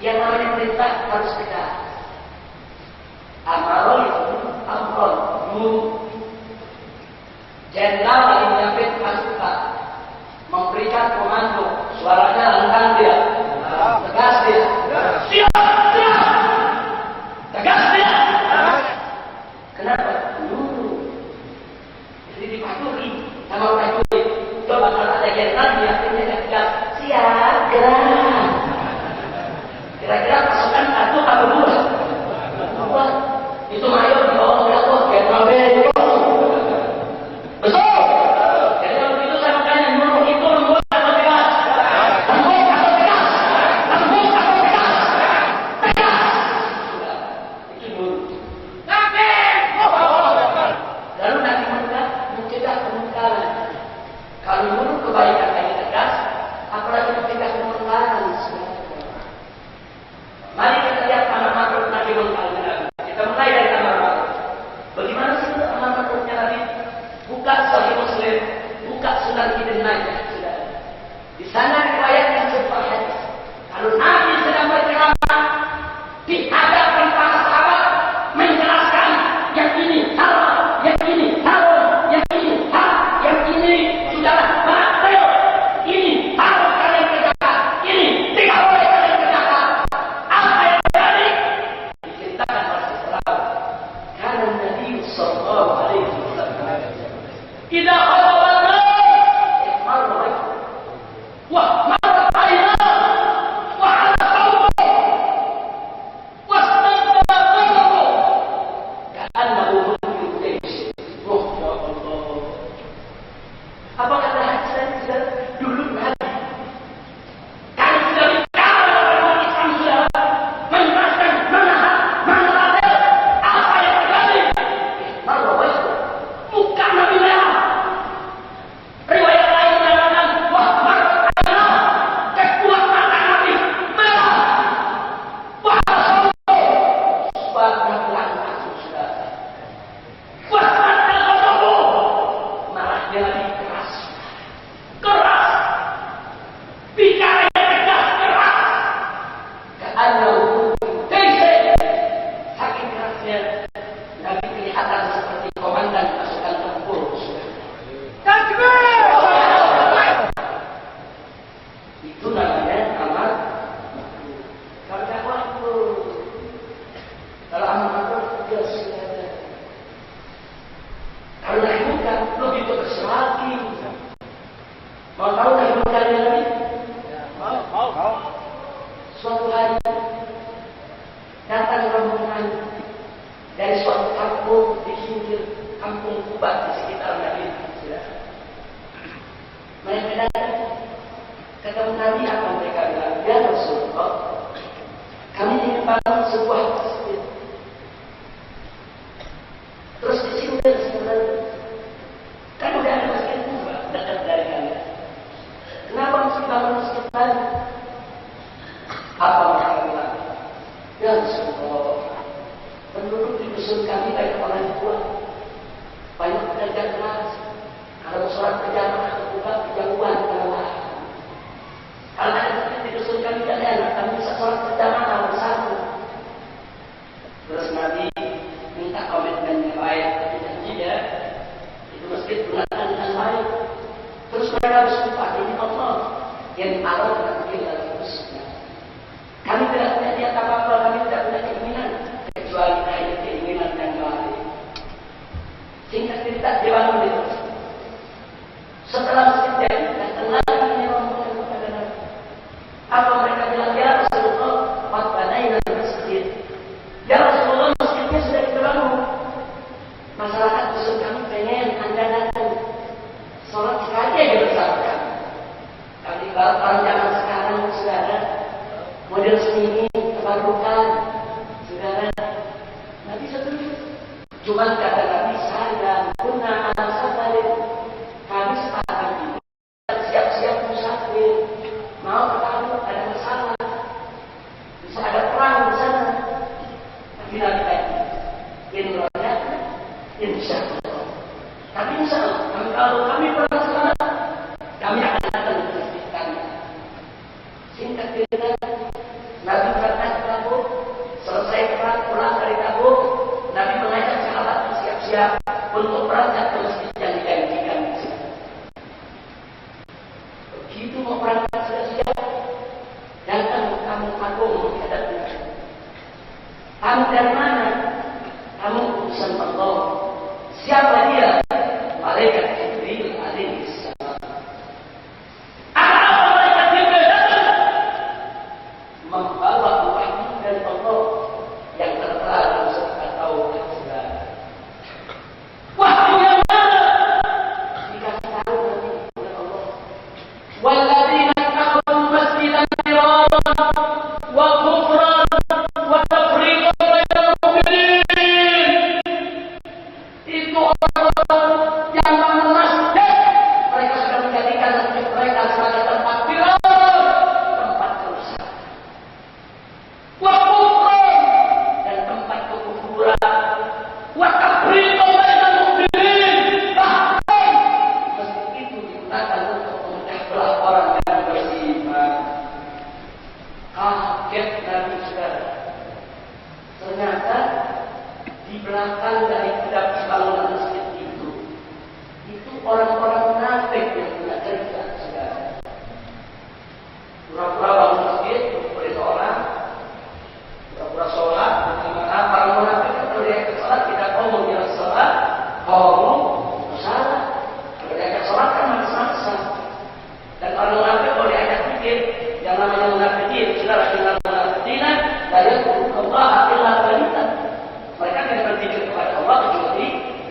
Yang namanya perintah harus tegas. Amarul amron, nyuruh. Jenderal lagi menyampaikan pasukan, memberikan komando, suaranya lantang dia, tegas dia, siap, siap. Tegas dia. Kenapa? Jadi dipatuhi sama prajurit. Coba kalau ada jenderal dia tidak tegas. Siap, gerak. Kira-kira pasukan satu atau dua? Dua. Itu mayor di bawah berapa? Jenderal bego. Betul. Jadi kalau begitu saya makanya nyuruh itu lembut atau tegas? Lembut atau tegas? Lembut atau tegas? Tegas. Lalu nanti mencegah kemungkaran. Kalau menurut kebaikan yang tegas, apalagi mencegah kemungkaran. Mari kita lihat amar ma'ruf nahi munkar. Kita mulai dari amar ma'ruf. Bagaimana sih amar ma'rufnya Nabi? Buka Sahih Muslim, buka Sunan Ibn Majah. Di sana riwayat yang sebuah hadis. Kalau Nabi sedang berceramah di hadapan para sahabat menjelaskan yang ini salah, yang ini salah, yang ini salah, yang ini sudahlah batal, ini harus kalian kerjakan, ini tidak boleh kalian kerjakan. Apa yang terjadi? Diceritakan oleh sahabat. Karena Nabi sallallahu alaihi wasallam tidak khawatana marwah wa marwahina wa ala qawmi apa kata hadis dulu Nabi kalau sudah bicara dengan Islam sudah menjelaskan mana hak, mana batil, apa yang terjadi? Marwah muka Nabi merah. Riwayat lain mengatakan wah marwah kedua mata Nabi merah. Wah sebab langsung sudah. Wah marahnya Nabi keras. Bicara yang tegas, keras. Karena saking kerasnya Nabi kelihatan seperti komandan pasukan tempur. Takbir! Itu namanya amar ma'ruf. Kalau dakwah itu, kalau amar ma'ruf dia sudah ada. Kalau nahi munkar lebih tegas lagi. Mau tahu nahi munkarnya Nabi? Suatu hari datang rombongan dari suatu kampung di pinggir kampung Kuba di sekitar Madinah. Mereka datang ketemu Nabi, apa mereka bilang? Ya Rasulullah, kami ingin bangun sebuah masjid. Terus di situ diusir sebenarnya. Kan udah ada masjid Kuba dekat dari kami. Kenapa mesti bangun masjid baru? Apa mereka bilang? Ya Rasulullah, penduduk di dusun kami banyak orang tua, banyak pekerja keras. Kalau sholat berjamaah ke Kuba kejauhan kelelahan. Kalau ada masjid di dusun kami tidak enak, kami bisa sholat berjamaah bersama. Terus Nabi minta komitmen yang baik, tapi janjinya itu masjid gunakan dengan baik. Terus mereka bersumpah ini Allah yang Allah nanti dalam Rusnya. Kami tidak punya niat apa-apa, kami tidak punya keinginan kecuali hanya keinginan yang baik. Singkat cerita dibangun itu. Setelah masjid jadi datanglah ini rombongan kepada Nabi. Apa mereka bilang? Ya Rasulullah, waktu masjid. Ya Rasulullah, masjidnya sudah kita bangun. Masyarakat dusun kami pengen Anda datang sholat sekali aja bersama kami. Kami orang zaman sekarang saudara, model seni kebarukan saudara. Nabi setuju. Cuma kata Nabi, saya guna alam sabarin. Kami sekarang ini siap-siap musafir. Mau ketahui ada masalah, bisa ada perang di sana. Tapi Nabi tadi, inrohnya insya Allah. Tapi insya Allah, kalau kami perang ke sana, kami akan datang ke masjid kami. Singkat cerita, Nabi berangkat ke Tabuk, selesai perang pulang dari Tabuk, Nabi mengajak sahabat siap-siap untuk berangkat ke masjid yang dijanjikan. Begitu mau berangkat sudah siap, datang kamu agung menghadapnya. Kamu dari mana? Kamu utusan Allah. Siapa dia? Malaikat Jibril alaihi salam. Apa malaikat Jibril datang? Membawa wahyu dari Allah yang tertera dalam surat At-Taubah. Wahyu yang mana? Dikasih tahu nanti oleh Allah. Walladzina kafaru masjidan dirara wa kufran wa tafriqan bainal mu'minin. Itu orang-orang yang bangun masjid, mereka sudah menjadikan masjid mereka sebagai tempat firman, tempat kerusakan. Wa kufran, dan tempat kekufuran. Wa tafriqan bainal mu'minin. Bahkan masjid itu digunakan untuk memecah belah orang yang beriman. Kaget Nabi saudara. Ternyata di belakang dari bangunan masjid itu orang-orang munafik yang punya kerja saudara. Pura-pura bangun masjid, beri orang, pura-pura sholat, bagaimana para munafik kalau dia ke sholat tidak mau dia sholat, mau salah. Kalau dia ke sholat kan maksa-maksa. Dan orang munafik kalau diajak pikir, yang namanya munafikin, saudara dengan munafikinan, dari Allah adalah wanita. Mereka tidak berpikir kepada Allah kecuali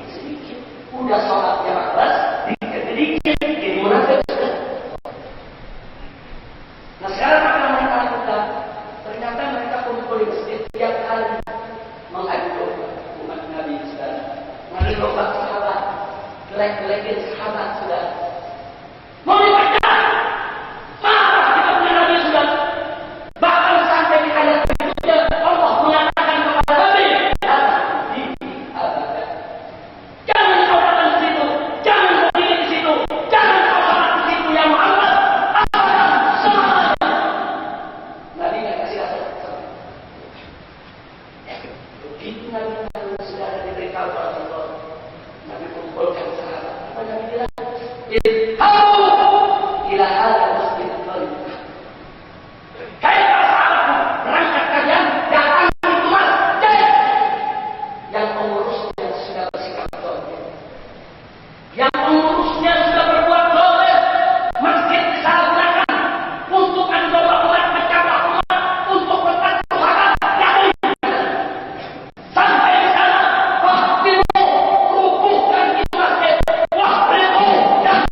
sedikit. Udah sholatnya malas, dikit-dikit, jadi munafik. Nah sekarang apa yang mereka lakukan? Ternyata mereka kumpul di masjid tiap hari mengadu domba umat Nabi saudara. Mengadu domba sahabat, gelek-gelekin sahabat saudara. Mau dibaca? Marah kita punya Nabi saudara. Bahkan sampai di ayat berikutnya Allah menyatakan kepada Nabi, jangan kau datang ke situ, jangan kau diri ke situ, jangan kau sholat ke situ ya Muhammad. Semuanya. Nabi tidak kasih rasa. Begitu Nabi sudah diberitahu oleh Allah, Nabi kumpulkan sahabat. Apa Nabi bilang? Idhabu ila hadha masjid al-Barakah. Kayak sahabatku, berangkat kalian datang ke masjid yang pengurusnya sudah bersikap zalim, yang pengurusnya sudah berbuat zalim. Masjid disalahgunakan untuk mencoba umat, mencabak umat, untuk bertatuhan. Sampai di sana, wahdimu, rubuhkan itu masjid, wahdimu, dan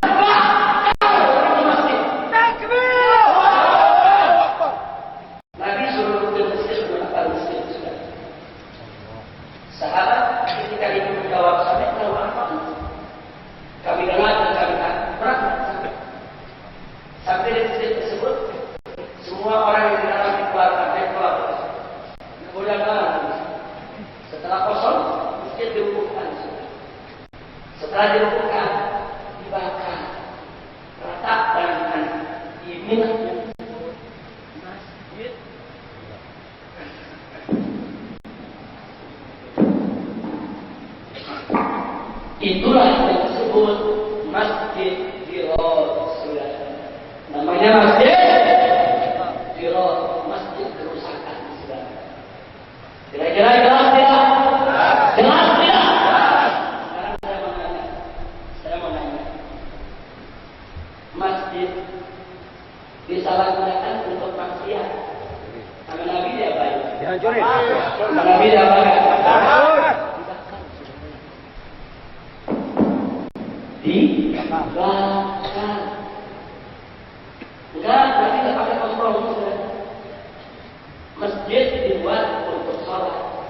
Setelah dilakukan, dibakar, ratakan dengan minyak masjid. Itulah yang disebut Masjid Dirot, saudara. Namanya Masjid Dirot, Masjid Kerusakan, saudara. Kira-kira jelas tidak? Jelas tidak? Sekarang saya mau nanya. Masjid disalahgunakan untuk maksiat. Sama Nabi dia apa ya? Dihancurin. Sama Nabi dia apa ya? Dibakar. Enggak, berarti tidak pakai kompromi. Masjid dibuat untuk sholat,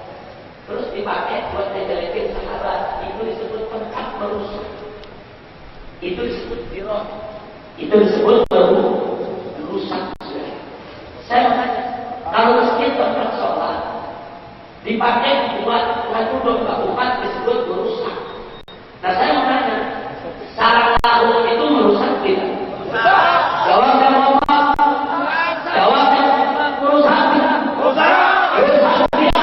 terus dipakai buat ngejelekin sahabat. Itu disebut tempat merusak. Itu disebut dirot. Itu disebut merusak. Saya mau tanya, kalau masjid tempat sholat dipakai buat ngadu domba umat disebut merusak. Nah saya mau tanya, sarang lahul itu merusak tidak? Jawabnya Muhammad. Jawabnya merusak tidak? Merusak tidak?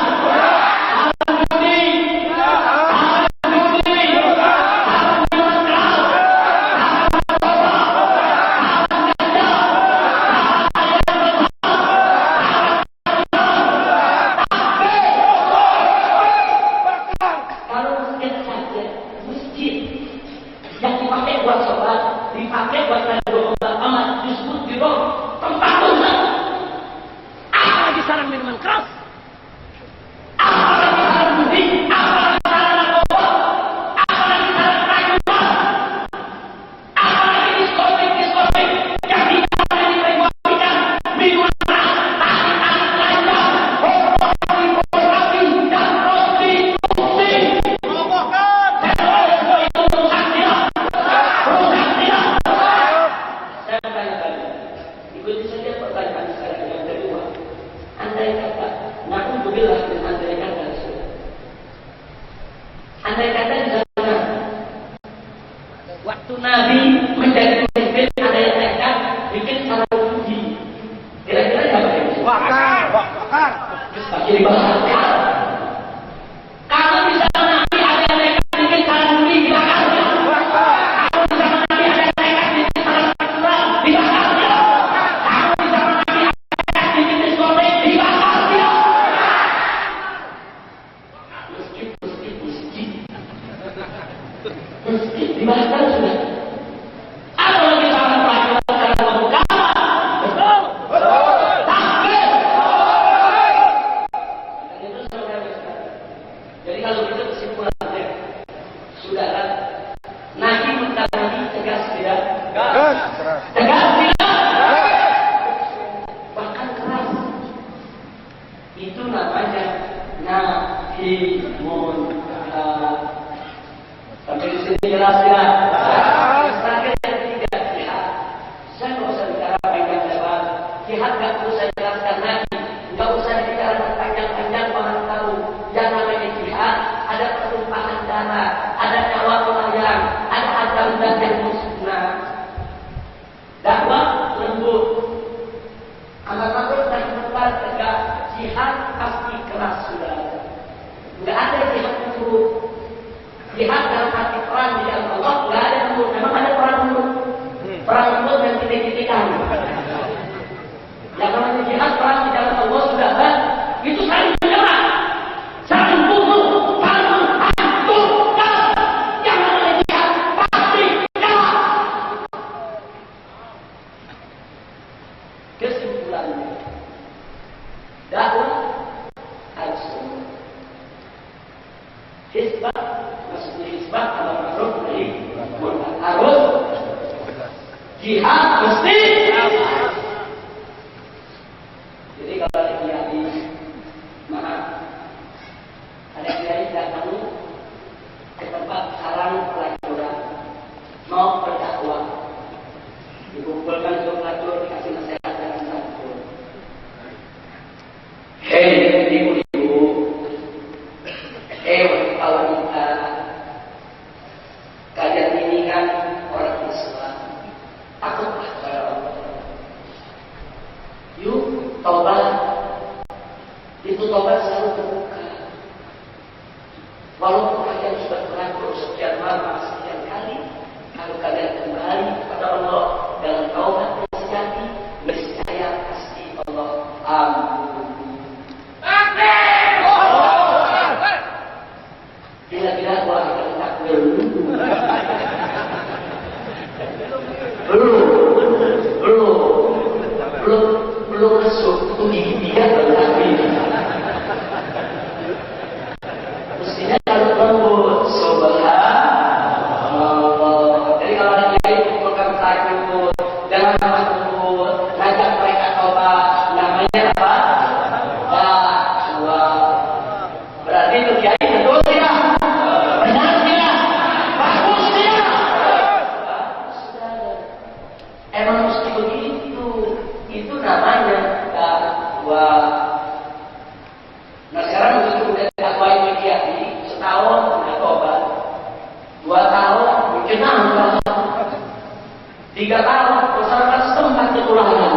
3 tahun masyarakat setempat kekurangan.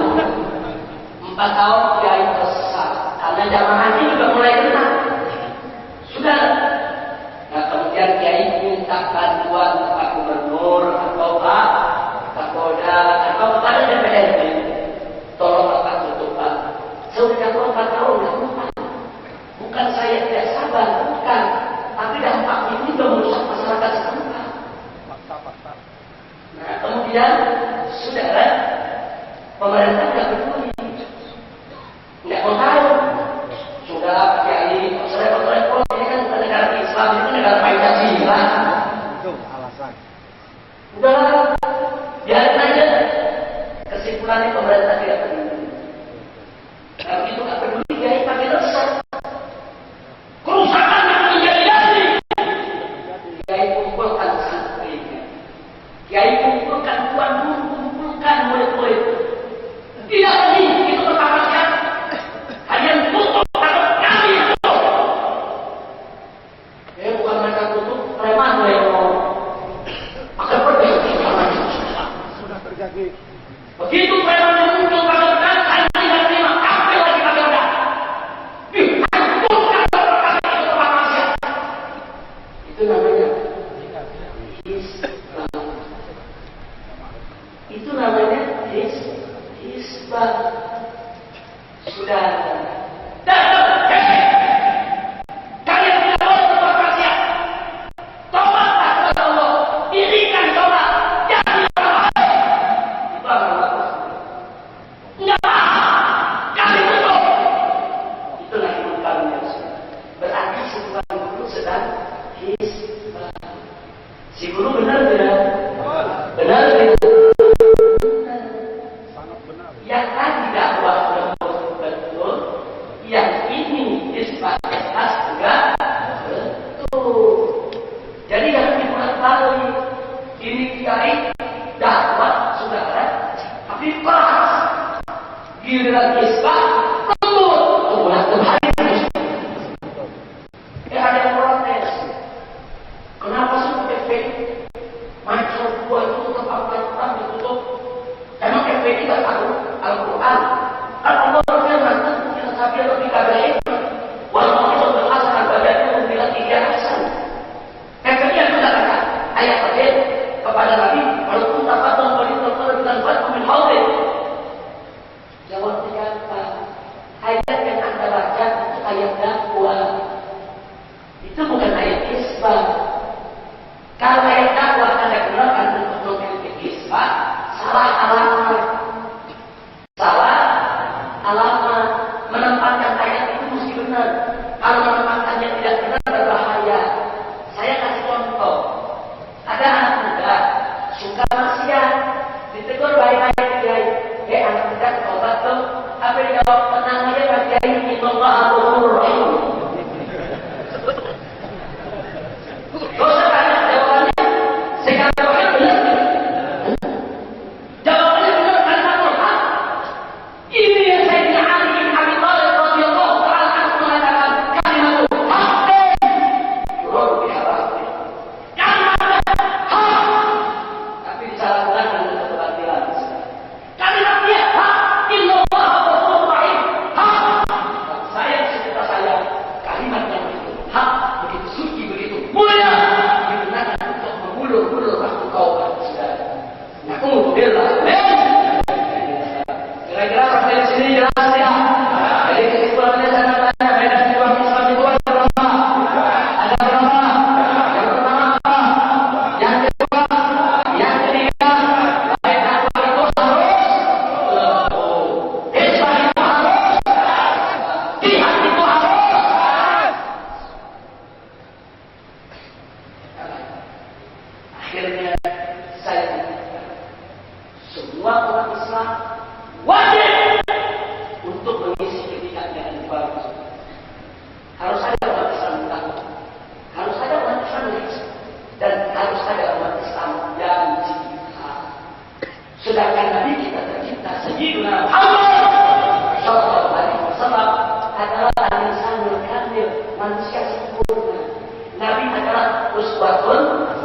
4 tahun kiai tersesat karena jamaah haji juga mulai kena. Sudah. Nah kemudian kiai minta bantuan Pak Gubernur atau Pak Kapolda atau kepada DPRD. Tolong Bapak tutup Pak. Sudah 4 tahun nggak. Bukan saya tidak sabar, bukan. Tapi dampak ini sudah merusak masyarakat setempat. Nah kemudian saudara pemerintah tidak peduli, tidak mau tahu. Sudah kiai repot-repot, ini kan negara Islam, itu negara Pancasila. Itu alasan. Udah, biarin aja. Kesimpulannya pemerintah tidak peduli. Kalau itu nggak peduli, kiai pakai resep. Kerusakan yang menjadi-jadi. Kiai kumpulkan santrinya. Kiai kumpulkan tuan guru, kumpulkan murid-murid. Tidak lagi itu pertama kalian tutup atau kami tutup. Bukan mereka tutup, preman yang mau pakai pergi. Sudah terjadi. Begitu preman yang muncul pakai pedang, saya tidak terima. Ambil lagi pakai pedang. Dihancurkan berkata itu manusia. Itu namanya Islam. Itu namanya Islam. Sudah datang. Kalian tidak boleh berbuat maksiat. Tobatlah kepada Allah. Dirikan tobat. Jangan berbuat. Itu adalah enggak apa. Kami tutup. Itulah hidup kami yang sudah. Berarti semua guru sedang Islam. Si guru benar tidak? Benar tidak? Sangat benar. Yang tadi dakwah betul, yang ini disepakati enggak betul. Jadi yang dibolak-balik ini kiai dakwah saudara, tapi keras. Giliran isbah lembut, kebalik. Ada yang protes. Kenapa sih FPI macam buah itu tetap ditutup? Emang FPI tidak tahu Al-Quran? Kalau Allah berfirman, kita sabar lebih baik. Walau itu berasal badannya membilang tiga hasan. FPI yang mengatakan ayat tadi kepada Nabi, walaupun dapat memberi tertulis dengan batu min haudin. Jawabnya apa? Ayat yang anda baca itu ayat dakwah. Itu bukan ayat isbah. Kalau ayat dakwah anda gunakan untuk memiliki isbah, salah alamat. Salah alamat. Menempatkan ayat itu mesti benar. Kalau menempatkannya tidak benar berbahaya. Saya kasih contoh. Ada anak muda suka maksiat, ditegur baik-baik kiai. Anak muda tobat tuh. Apa yang jawab? Tenang aja Pak Kiai, innallaha ghafurur rahim. Dosa tanya jawabannya. Sekarang benar. Jawabannya benar karena Tuhan. Ini yang saya bin Ali bin Abi Thalib radhiyallahu ta'ala anhu mengatakan kalimat hak. Turun di hati. Kalimat hak. Tapi disalahgunakan dengan kebatilan. Kalimatnya hak. Innallaha ghafurur rahim. Hak. Saya cerita saya kalimat yang itu hak, begitu suci, begitu mulia, digunakan untuk mengulur-ulur waktu kau sudah. Alhamdulillah. Kira-kira sampai di sini jelas ya. Jadi kesimpulannya sangat banyak. Beda jiwa Islam itu ada berapa? Ada berapa? Yang pertama apa? Yang kedua, yang ketiga, baik dakwah itu harus isbah itu harus, jihad itu harus. Akhirnya saya mengatakan semua umat Islam wajib untuk mengisi ketika di baru. Harus ada umat Islam bertakwa, harus ada umat Islam yang Islam, dan harus ada umat Islam yang jihad. Sedangkan Nabi kita tercipta Sayyidina Muhammad sallallahu alaihi wasallam adalah insan kamil, manusia sempurna. Nabi adalah uswatun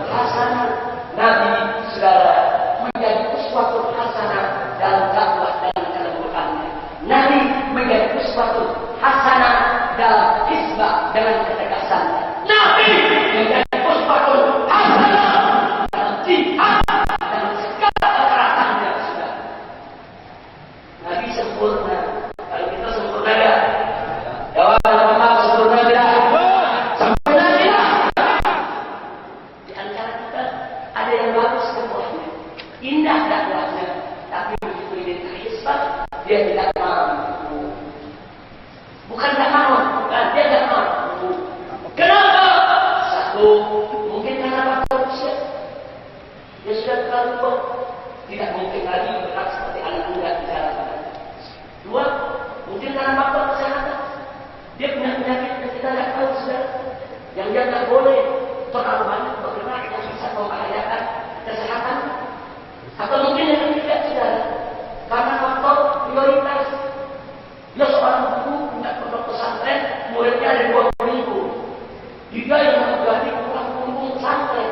hasanah. Nabi saudara menjadi uswatun Ada yang bagus dakwahnya, indah dakwahnya, tapi begitu identitas Hizbah, dia tidak mampu. Bukan tidak mau, bukan dia tidak mampu. Kenapa? Satu, mungkin karena faktor usia. Dia sudah terlalu tua, tidak mungkin lagi bergerak seperti anak muda di jalanan. Dua, mungkin karena faktor kesehatan. Dia punya penyakit yang kita tidak tahu sudah, yang dia tidak boleh terlalu banyak bergerak yang bisa membahayakan kesehatan. Atau mungkin yang ketiga sudah karena faktor prioritas. Dia seorang guru punya pondok pesantren, muridnya ada 20.000. Dia yang menjadi kurang punggung pesantren.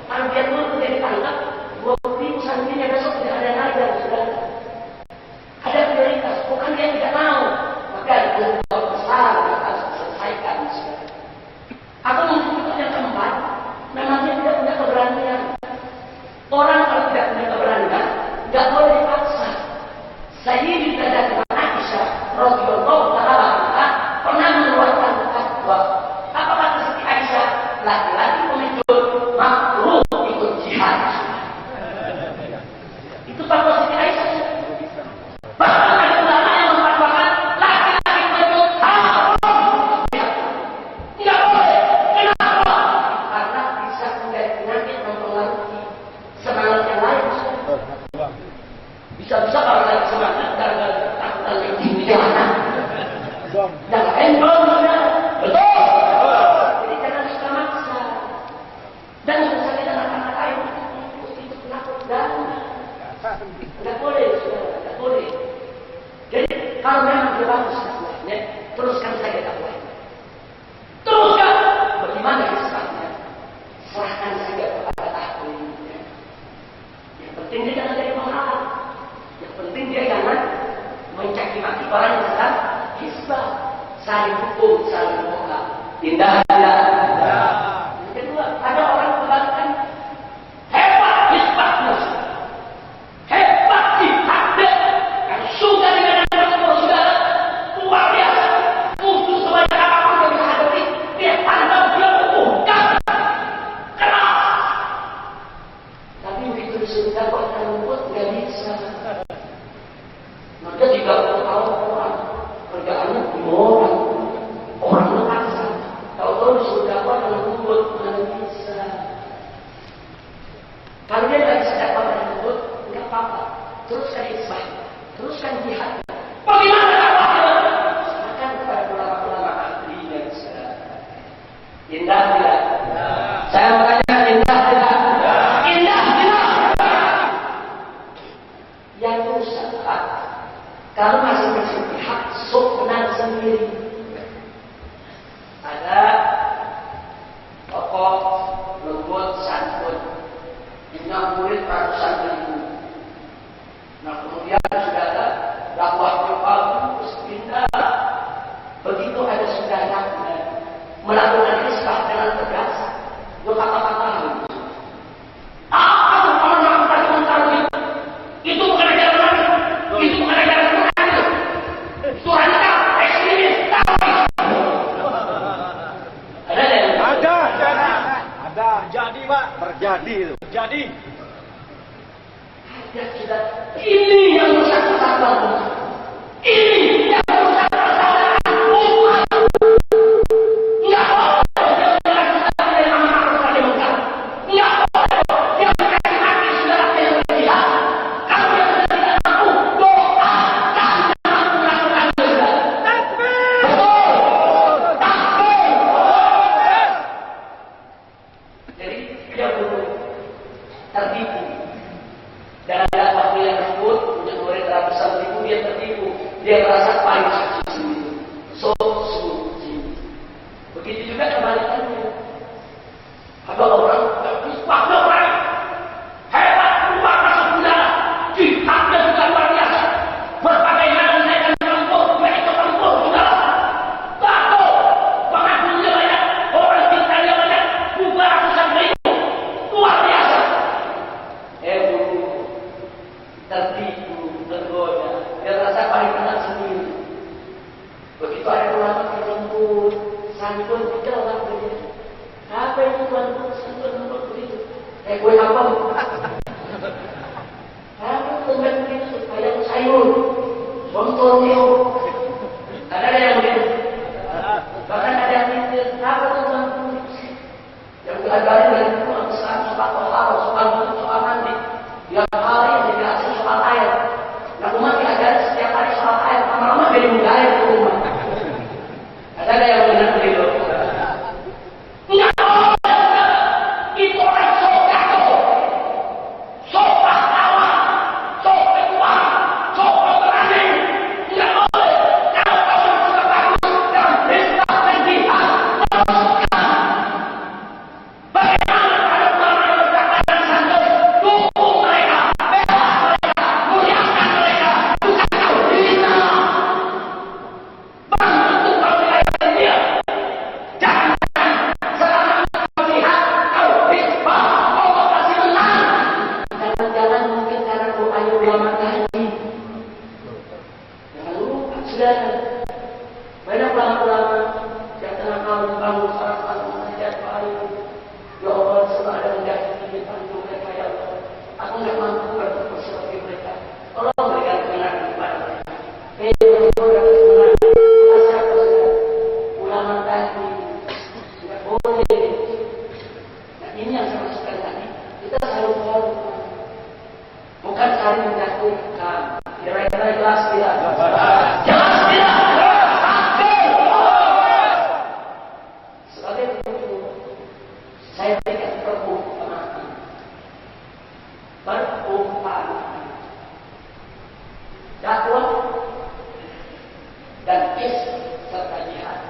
Kalau dia dulu tidak ditangkap, 20.000 santrinya besok tidak ada yang ngajar sudah. Ada prioritas, bukan dia tidak mau, maka ada tanggung besar yang harus diselesaikan sudah. Atau mungkin yang keempat, memang dia tidak punya keberanian. Orang kalau tidak punya keberanian, tidak boleh dipaksa. Sayyidina Sayyidatuna Aisyah radhiyallahu ta'ala anha pernah mengeluarkan fatwa. Apa kata Siti Aisyah? Laki-laki pemimpin makruh ikut jihad. Itu fatwa Siti Aisyah. Bahkan ada ulama yang memfatwakan laki-laki pemimpin haram. Tidak boleh. Kenapa? Karena bisa menjadi penyakit mempengaruhi semangat yang lain. Bisa-bisa kalau lagi semangat gara-gara ketakutan yang tinggi jalanan. Yang lain belum sudah. Betul. Jadi jangan suka maksa. Dan sudah kita kata-katain itu penakut dan tidak boleh, sudah tidak boleh. Jadi kalau memang dia bagus dakwahnya, teruskan saja dakwahnya. Teruskan. Bagaimana Hizbahnya? Serahkan saja kepada ahlinya. Yang penting dia jangan jadi penghalang. Yang penting dia jangan mencaci maki orang yang sedang Hizbah. Saling hukum, saling muka. Indah tidak? Yang kedua, ada orang kebalikan. Hebat Hizbahnya. Hebat jihadnya. Yang sudah dengan saudara, luar biasa. Musuh sebanyak apapun yang bisa hadapi, dia tantang, dia bukan. Keras. Tapi begitu disuruh dakwah dan membuat, tidak bisa. Maka 30 tahun orang kerjaannya orang mengaksa. Tahu-tahu disuruh dakwah dan membuat, mana bisa. Kalau dia tidak bisa dakwah dan membuat, tidak apa-apa. Teruskan Hizbah, teruskan jihad. Bagaimana dakwahnya? Serahkan kepada ulama-ulama ahlinya. Indah tidak? Saya bertanya, indah tidak? Indah tidak? Yang rusak, kalau masing-masing pihak sok menang sendiri. Ada tokoh lembut santun, punya murid ratusan ribu. Nah kemudian sudah ada dakwahnya bagus, pindah. Begitu ada saudaranya melakukan Hizbah dengan tegas, dia kata-kata apa tuh kalau melakukan komentar itu bukan ajaran Nabi, itu bukan ajaran Quran, itu radikal, ekstremis, tahu? Ada. Terjadi, Pak. Terjadi itu. Terjadi. Ya sudah, ini yang rusak persatuan. Ini yang rusak persatuan umat. Enggak boleh dia melakukan yang harus dilakukan. Enggak boleh dia mencaci maki saudara yang berjihad. Kalau dia sudah tidak mampu, doa dan mampu melakukan jihad. Takbir. Takbir. Jadi dia boleh tertipu. Dan ada waktu yang tersebut, punya murid ratusan ribu, dia tertipu. Dia merasa paling suci. So suci. Begitu juga kebalikannya. Ada orang yang Hizbahnya baik, hebat, luar biasa udara, jihadnya juga luar biasa. Berbagai macam menaikkan tempur, begitu tempur udara. Tahu, pengakunya banyak, orang cintanya banyak, juga ratusan ribu, luar biasa. Kue apa? Aku tumben begitu kayak sayur, lontong itu. Ada yang begitu. Bahkan ada yang begitu. Apa tuh? Yang diajarin dari itu besar soal toharo, soal mandi. Yang hari dijelasin soal air. Yang umat diajarin setiap hari soal air. Lama-lama jadi mudah air di rumah. Ada yang benar begitu. Enggak boleh. Itu orang sodakoh. Sopak kawan. Sopak kuat. Sopak berani. Enggak boleh. Kalau kamu sudah bagus dalam Islam dan jihad. Bagaimana kalau orang berkata dan santun? Dukung mereka. Bela mereka. Muliakan mereka. Bukan kau hina. Bantu kau wilayah dia. Jangan selama melihat kau hisbah. Allah pasti menang. Jangan-jangan mungkin karena doanya ulama tadi. Jangan lupa sudah banyak ulama-ulama yang telah kau bangun salah mengajar baik. Ya Allah, semua ada menjadi di depanku mereka ya Allah. Aku tidak mampu bertemu seperti mereka. Tolong berikan kebenaran kepada mereka. Ulama tadi tidak boleh. Nah ini yang saya maksudkan tadi. Kita selalu bukan saling menjatuhkan. Kira-kira jelas tidak? Jelas tidak? Sebagai itu, saya berikan perumpamaan. Perumpamaan. Dakwah dan serta jihad.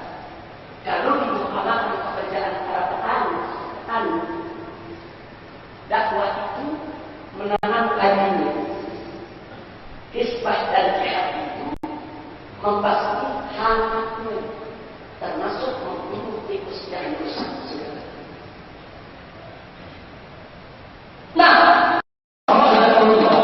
Kalau diumpamakan pekerjaan para petani, dakwah itu menanam kayunya. Hisbah dan jihad itu membasmi hangatnya, termasuk membunuh tikus dan rusak segala. Nah, Rasulullah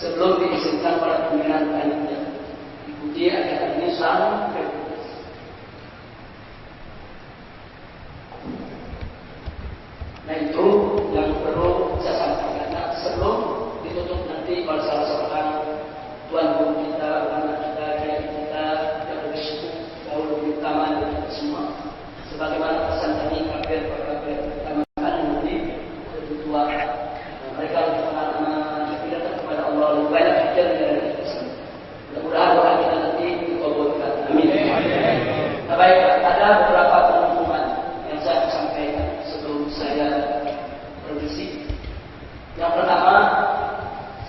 sebelum diizinkan oleh pimpinan panitia. Ikuti acara ini sampai nah itu yang perlu saya sampaikan. Nah, sebelum ditutup nanti oleh salah seorang tuan guru kita, anak kita, kiai kita yang lebih sibuk jauh lebih utama dari kita semua. Sebagaimana pesan tadi kabir utamakan nanti lebih tua, mereka lebih pengalaman, lebih dekat kepada Allah, lebih banyak pikir dari kita. Mudah-mudahan doa kita nanti dikabulkan. Amin. Nah, baik, ada beberapa pengumuman yang saya sampaikan sebelum saya bermisi. Yang pertama,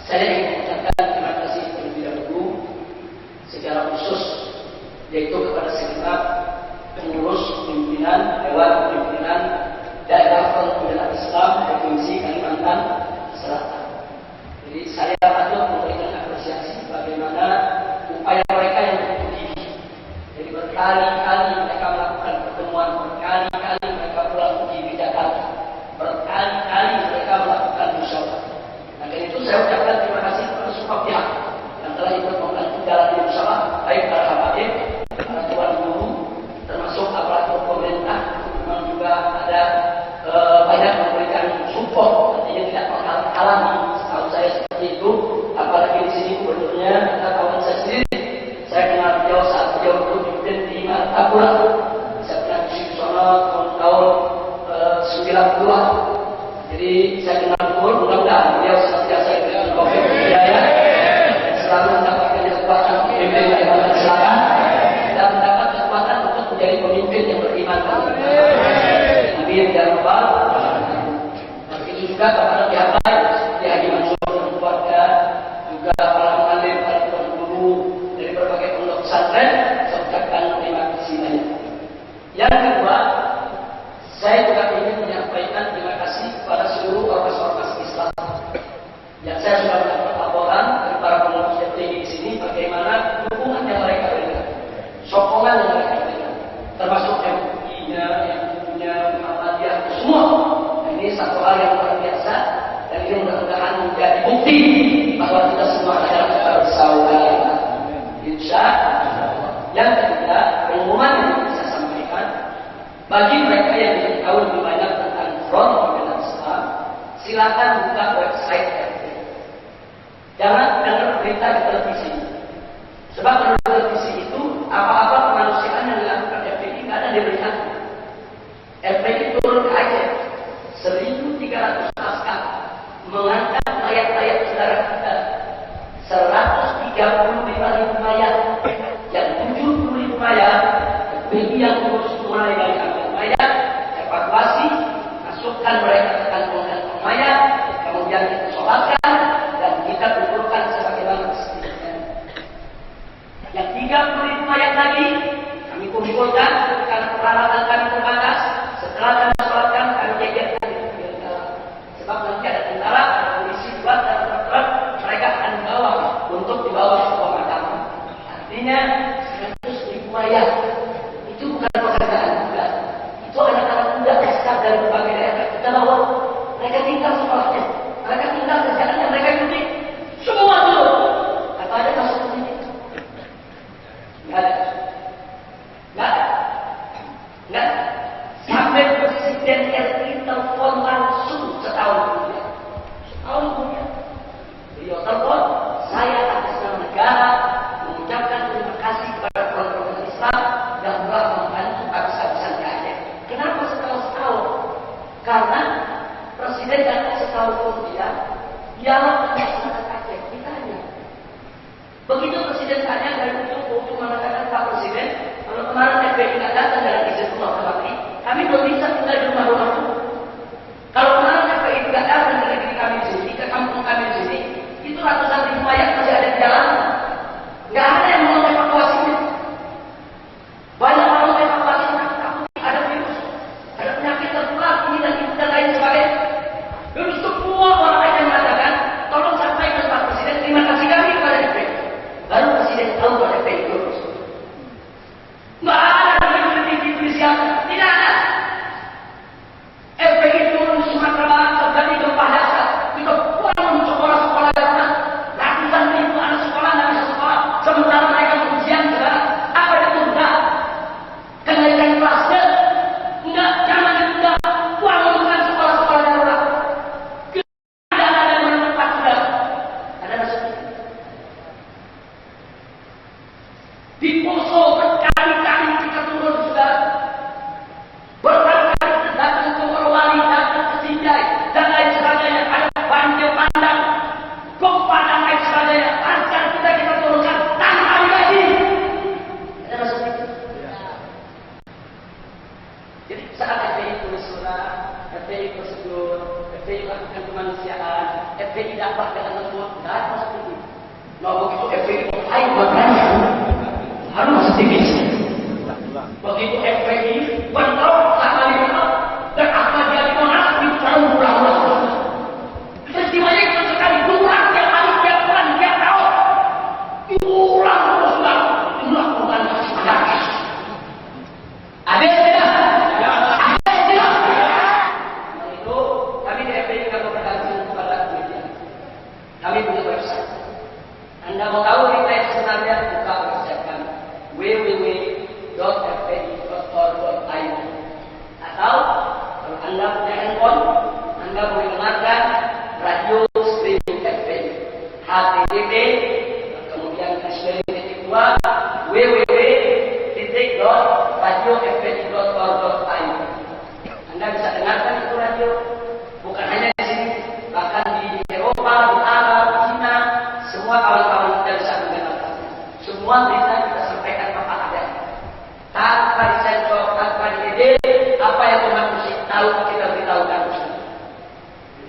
saya ingin mengucapkan terima kasih terlebih dahulu secara khusus, yaitu kepada segenap pengurus pimpinan Dewan Pimpinan Daerah Pembela Islam Provinsi Kalimantan Selatan. Jadi saya patut memberikan apresiasi bagaimana upaya mereka yang begitu. Jadi berkali-kali mereka melakukan pertemuan, berkali-kali mereka pulang uji di Jakarta, berkali-kali mereka melakukan musyawarah. Nah, dari itu saya ucapkan terima kasih kepada semua pihak yang telah ikut membantu dalam musyawarah, baik para habaib, para tuan guru, termasuk aparatur pemerintah. Memang juga ada banyak memberikan support, artinya tidak menghalangi. Setahu saya seperti itu, apalagi di sini gubernurnya kata kawan saya sendiri. Saya kenal beliau saat beliau berpimpin di Martapura. Saya pernah di sana tahun 90-an. Jadi saya kenal betul, mudah-mudahan beliau senantiasa diberikan taufik hidayah dan selalu mendapatkan kekuatan pemimpin yang berkelanjutan dan mendapat kekuatan untuk menjadi pemimpin yang beriman. Amin ya rabbal alamin. Begitu juga kepada pihak lain seperti Haji Mansur dan keluarga, juga para muallim, para tuan guru dari berbagai pondok pesantren, saya ucapkan terima kasih banyak. Yang kedua, saya juga ingin menyampaikan terima kasih kepada seluruh ormas-ormas Islam yang saya sudah mendapat laporan dari para pengurus yang tinggi di sini bagaimana dukungan yang mereka berikan, sokongan yang mereka berikan, termasuk MUI-nya, MUI-nya, Muhammadiyah, semua. Nah, ini satu hal yang luar biasa dan ini mudah-mudahan menjadi bukti bahwa kita semua adalah bersaudara. Insya Allah. Yang ketiga, pengumuman yang saya sampaikan bagi mereka yang ingin tahu lebih banyak tentang Front Pembela Islam, silakan buka website FPI. Jangan dengar berita di televisi. Sebab di televisi itu apa-apa kemanusiaan yang dilakukan FPI tidak ada diberitakan. FPI turun ke Aceh, 1.300 askar mengangkat mayat-mayat saudara kita, 135.000 mayat, yang 70.000 mayat FPI yang urus mulai dari ambil mayat, evakuasi, masukkan mereka ke kantong-kantong mayat, kemudian kita sholatkan dan kita kumpulkan sebagaimana mestinya. Yang 30.000 mayat lagi kami kumpulkan karena peralatan kami terbatas. Setelah kami sholatkan, kami jajarkan di pinggir jalan. Sebab nanti ada tentara, ada polisi buat dan truk, mereka akan dibawa untuk dibawa ke pemakaman. Artinya 100.000 mayat itu bukan pekerjaan mudah. Itu anak-anak muda besar dari berbagai daerah kita bawa. Mereka tinggal sekolahnya, mereka tinggal kerjaannya, mereka ikuti semua dulu. Apa ada masuk ke sini? Nggak ada. Nggak ada. Nggak ada. Sampai Presiden RI telepon langsung setahun kemudian. Setahun kemudian. Beliau telepon, saya atas nama negara mengucapkan terima kasih kepada Front Pembela Islam yang telah membantu habis-habisan di Aceh. Kenapa setelah setahun? Karena Presiden datang setahun kemudian, dialog dengan masyarakat Aceh. Ditanya. Begitu Presiden tanya dari untuk mengatakan Pak Presiden, kalau kemarin FPI tidak datang dari izin rumah kami, kami belum bisa tinggal di rumah-rumah itu. Kalau kemarin FPI tidak datang dari negeri kami di sini, ke kampung kami di sini, itu ratusan ribu mayat masih ada di jalan. Nggak ada yang mau evakuasinya. Banyak orang evakuasi takut ada virus, ada penyakit tertular ini dan itu dan lain sebagainya. Lalu semua orang akan mengatakan, tolong sampai FPI lakukan kemanusiaan, FPI dakwah dengan tersebut, tidak ada seperti itu. Nah begitu FPI ayo makanya harus sedikit. Begitu FPI bentrok sama liberal dan apa dia dimonarki selalu ulang-ulang. Peristiwanya itu sekali kurang tiap hari, tiap bulan, tiap tahun. Diulang terus dilakukan anarkis. Ada yang tidak? Ada yang tidak? Nah itu kami di FPI kami berkasih kepada media. Kami punya website. Anda mau tahu kita yang sebenarnya buka website kami www.fpi.org.id atau kalau Anda punya handphone, Anda boleh dengarkan radio streaming FPI http kemudian /2 www.radiofpi.org.id. Anda bisa dengarkan itu radio bukan hanya di sini, bahkan di Eropa, di Arab, di Cina, semua kawan-kawan kita bisa mendengarkannya. Semua berita kita sampaikan apa adanya, tanpa disensor, tanpa diedit. Apa yang umat muslim tahu kita beritahukan.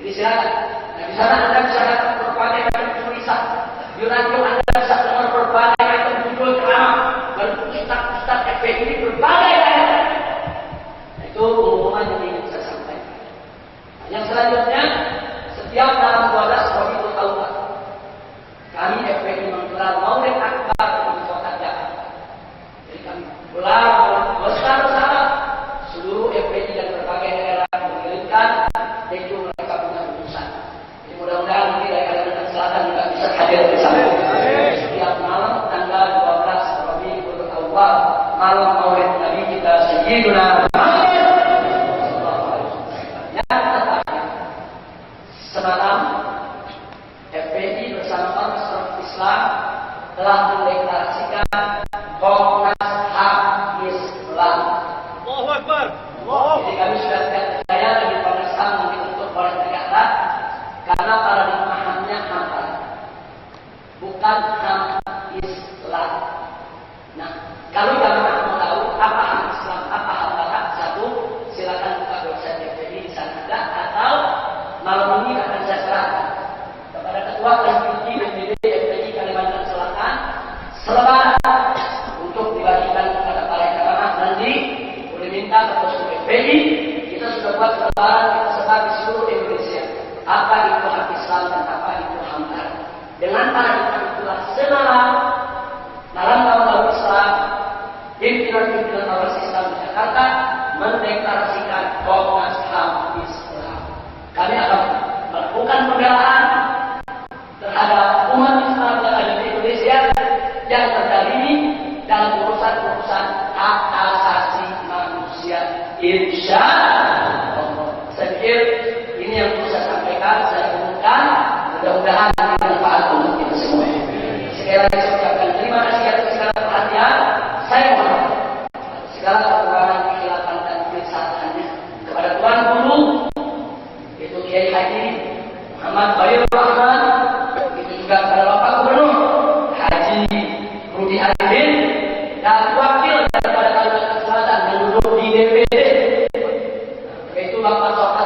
Jadi silakan. Nah, di sana Anda bisa dapat berbagai macam tulisan. Di radio Anda bisa dengar berbagai macam judul ceramah dan ustaz-ustaz FPI ini berbagai ayat. Nah, itu pengumuman yang ingin saya sampaikan. Nah, yang selanjutnya, setiap malam 12 Rabiul Awal kami FPI menggelar Maulid Akbar di kota Jakarta. Jadi kami gelar bersama seluruh FPI dan berbagai negara mengirimkan tentu mereka punya urusan. Jadi mudah-mudahan nanti dari Kalimantan Selatan juga bisa hadir bersama. Setiap malam tanggal 12 Rabiul Awal malam Maulid Nabi kita Sayyidina Muhammad sallallahu alaihi wasallam. Yang terakhir, semalam FPI bersama Ormas Islam telah mendeklarasikan Komnas HAM Islam. Allahu Akbar. Jadi kami sudah tidak percaya dari Komnas HAM yang dibentuk oleh negara karena paradigma HAM-nya HAM bukan HAM Islam. Nah, kalau jamaah mau tahu apa HAM Islam, apa HAM barat, satu silakan buka website FPI di sana ada, atau malam ini akan saya serahkan kepada Ketua Konstitusi DPD FPI Kalimantan Selatan selebaran untuk dibagikan kepada para jamaah. Nanti boleh minta ke posko FPI, kita sudah buat selebaran, kita sebar di seluruh Indonesia apa itu HAM Islam dan apa itu HAM barat. Dengan paradigma itulah semalam dalam tahun Islam pimpinan-pimpinan Ormas Islam di Jakarta mendeklarasikan Komnas HAM Islam. Kami akan melakukan pembelaan terhadap umat Islam yang ada di Indonesia yang terdalimi dalam urusan-urusan hak asasi manusia. Insya Allah. Saya pikir ini yang perlu saya sampaikan, saya umumkan. Mudah-mudahan bermanfaat untuk kita semua. Sekali lagi saya ucapkan terima kasih atas segala perhatian. Saya mohon segala kekurangan, kekhilafan dan kesalahannya kepada Tuan Guru, itu Kiai Haji Muhammad Bayrul Rahman, itu juga kepada Bapak Gubernur Haji Rudi Arifin dan wakil daripada Kalimantan Selatan yang duduk di DPD, yaitu Bapak Soka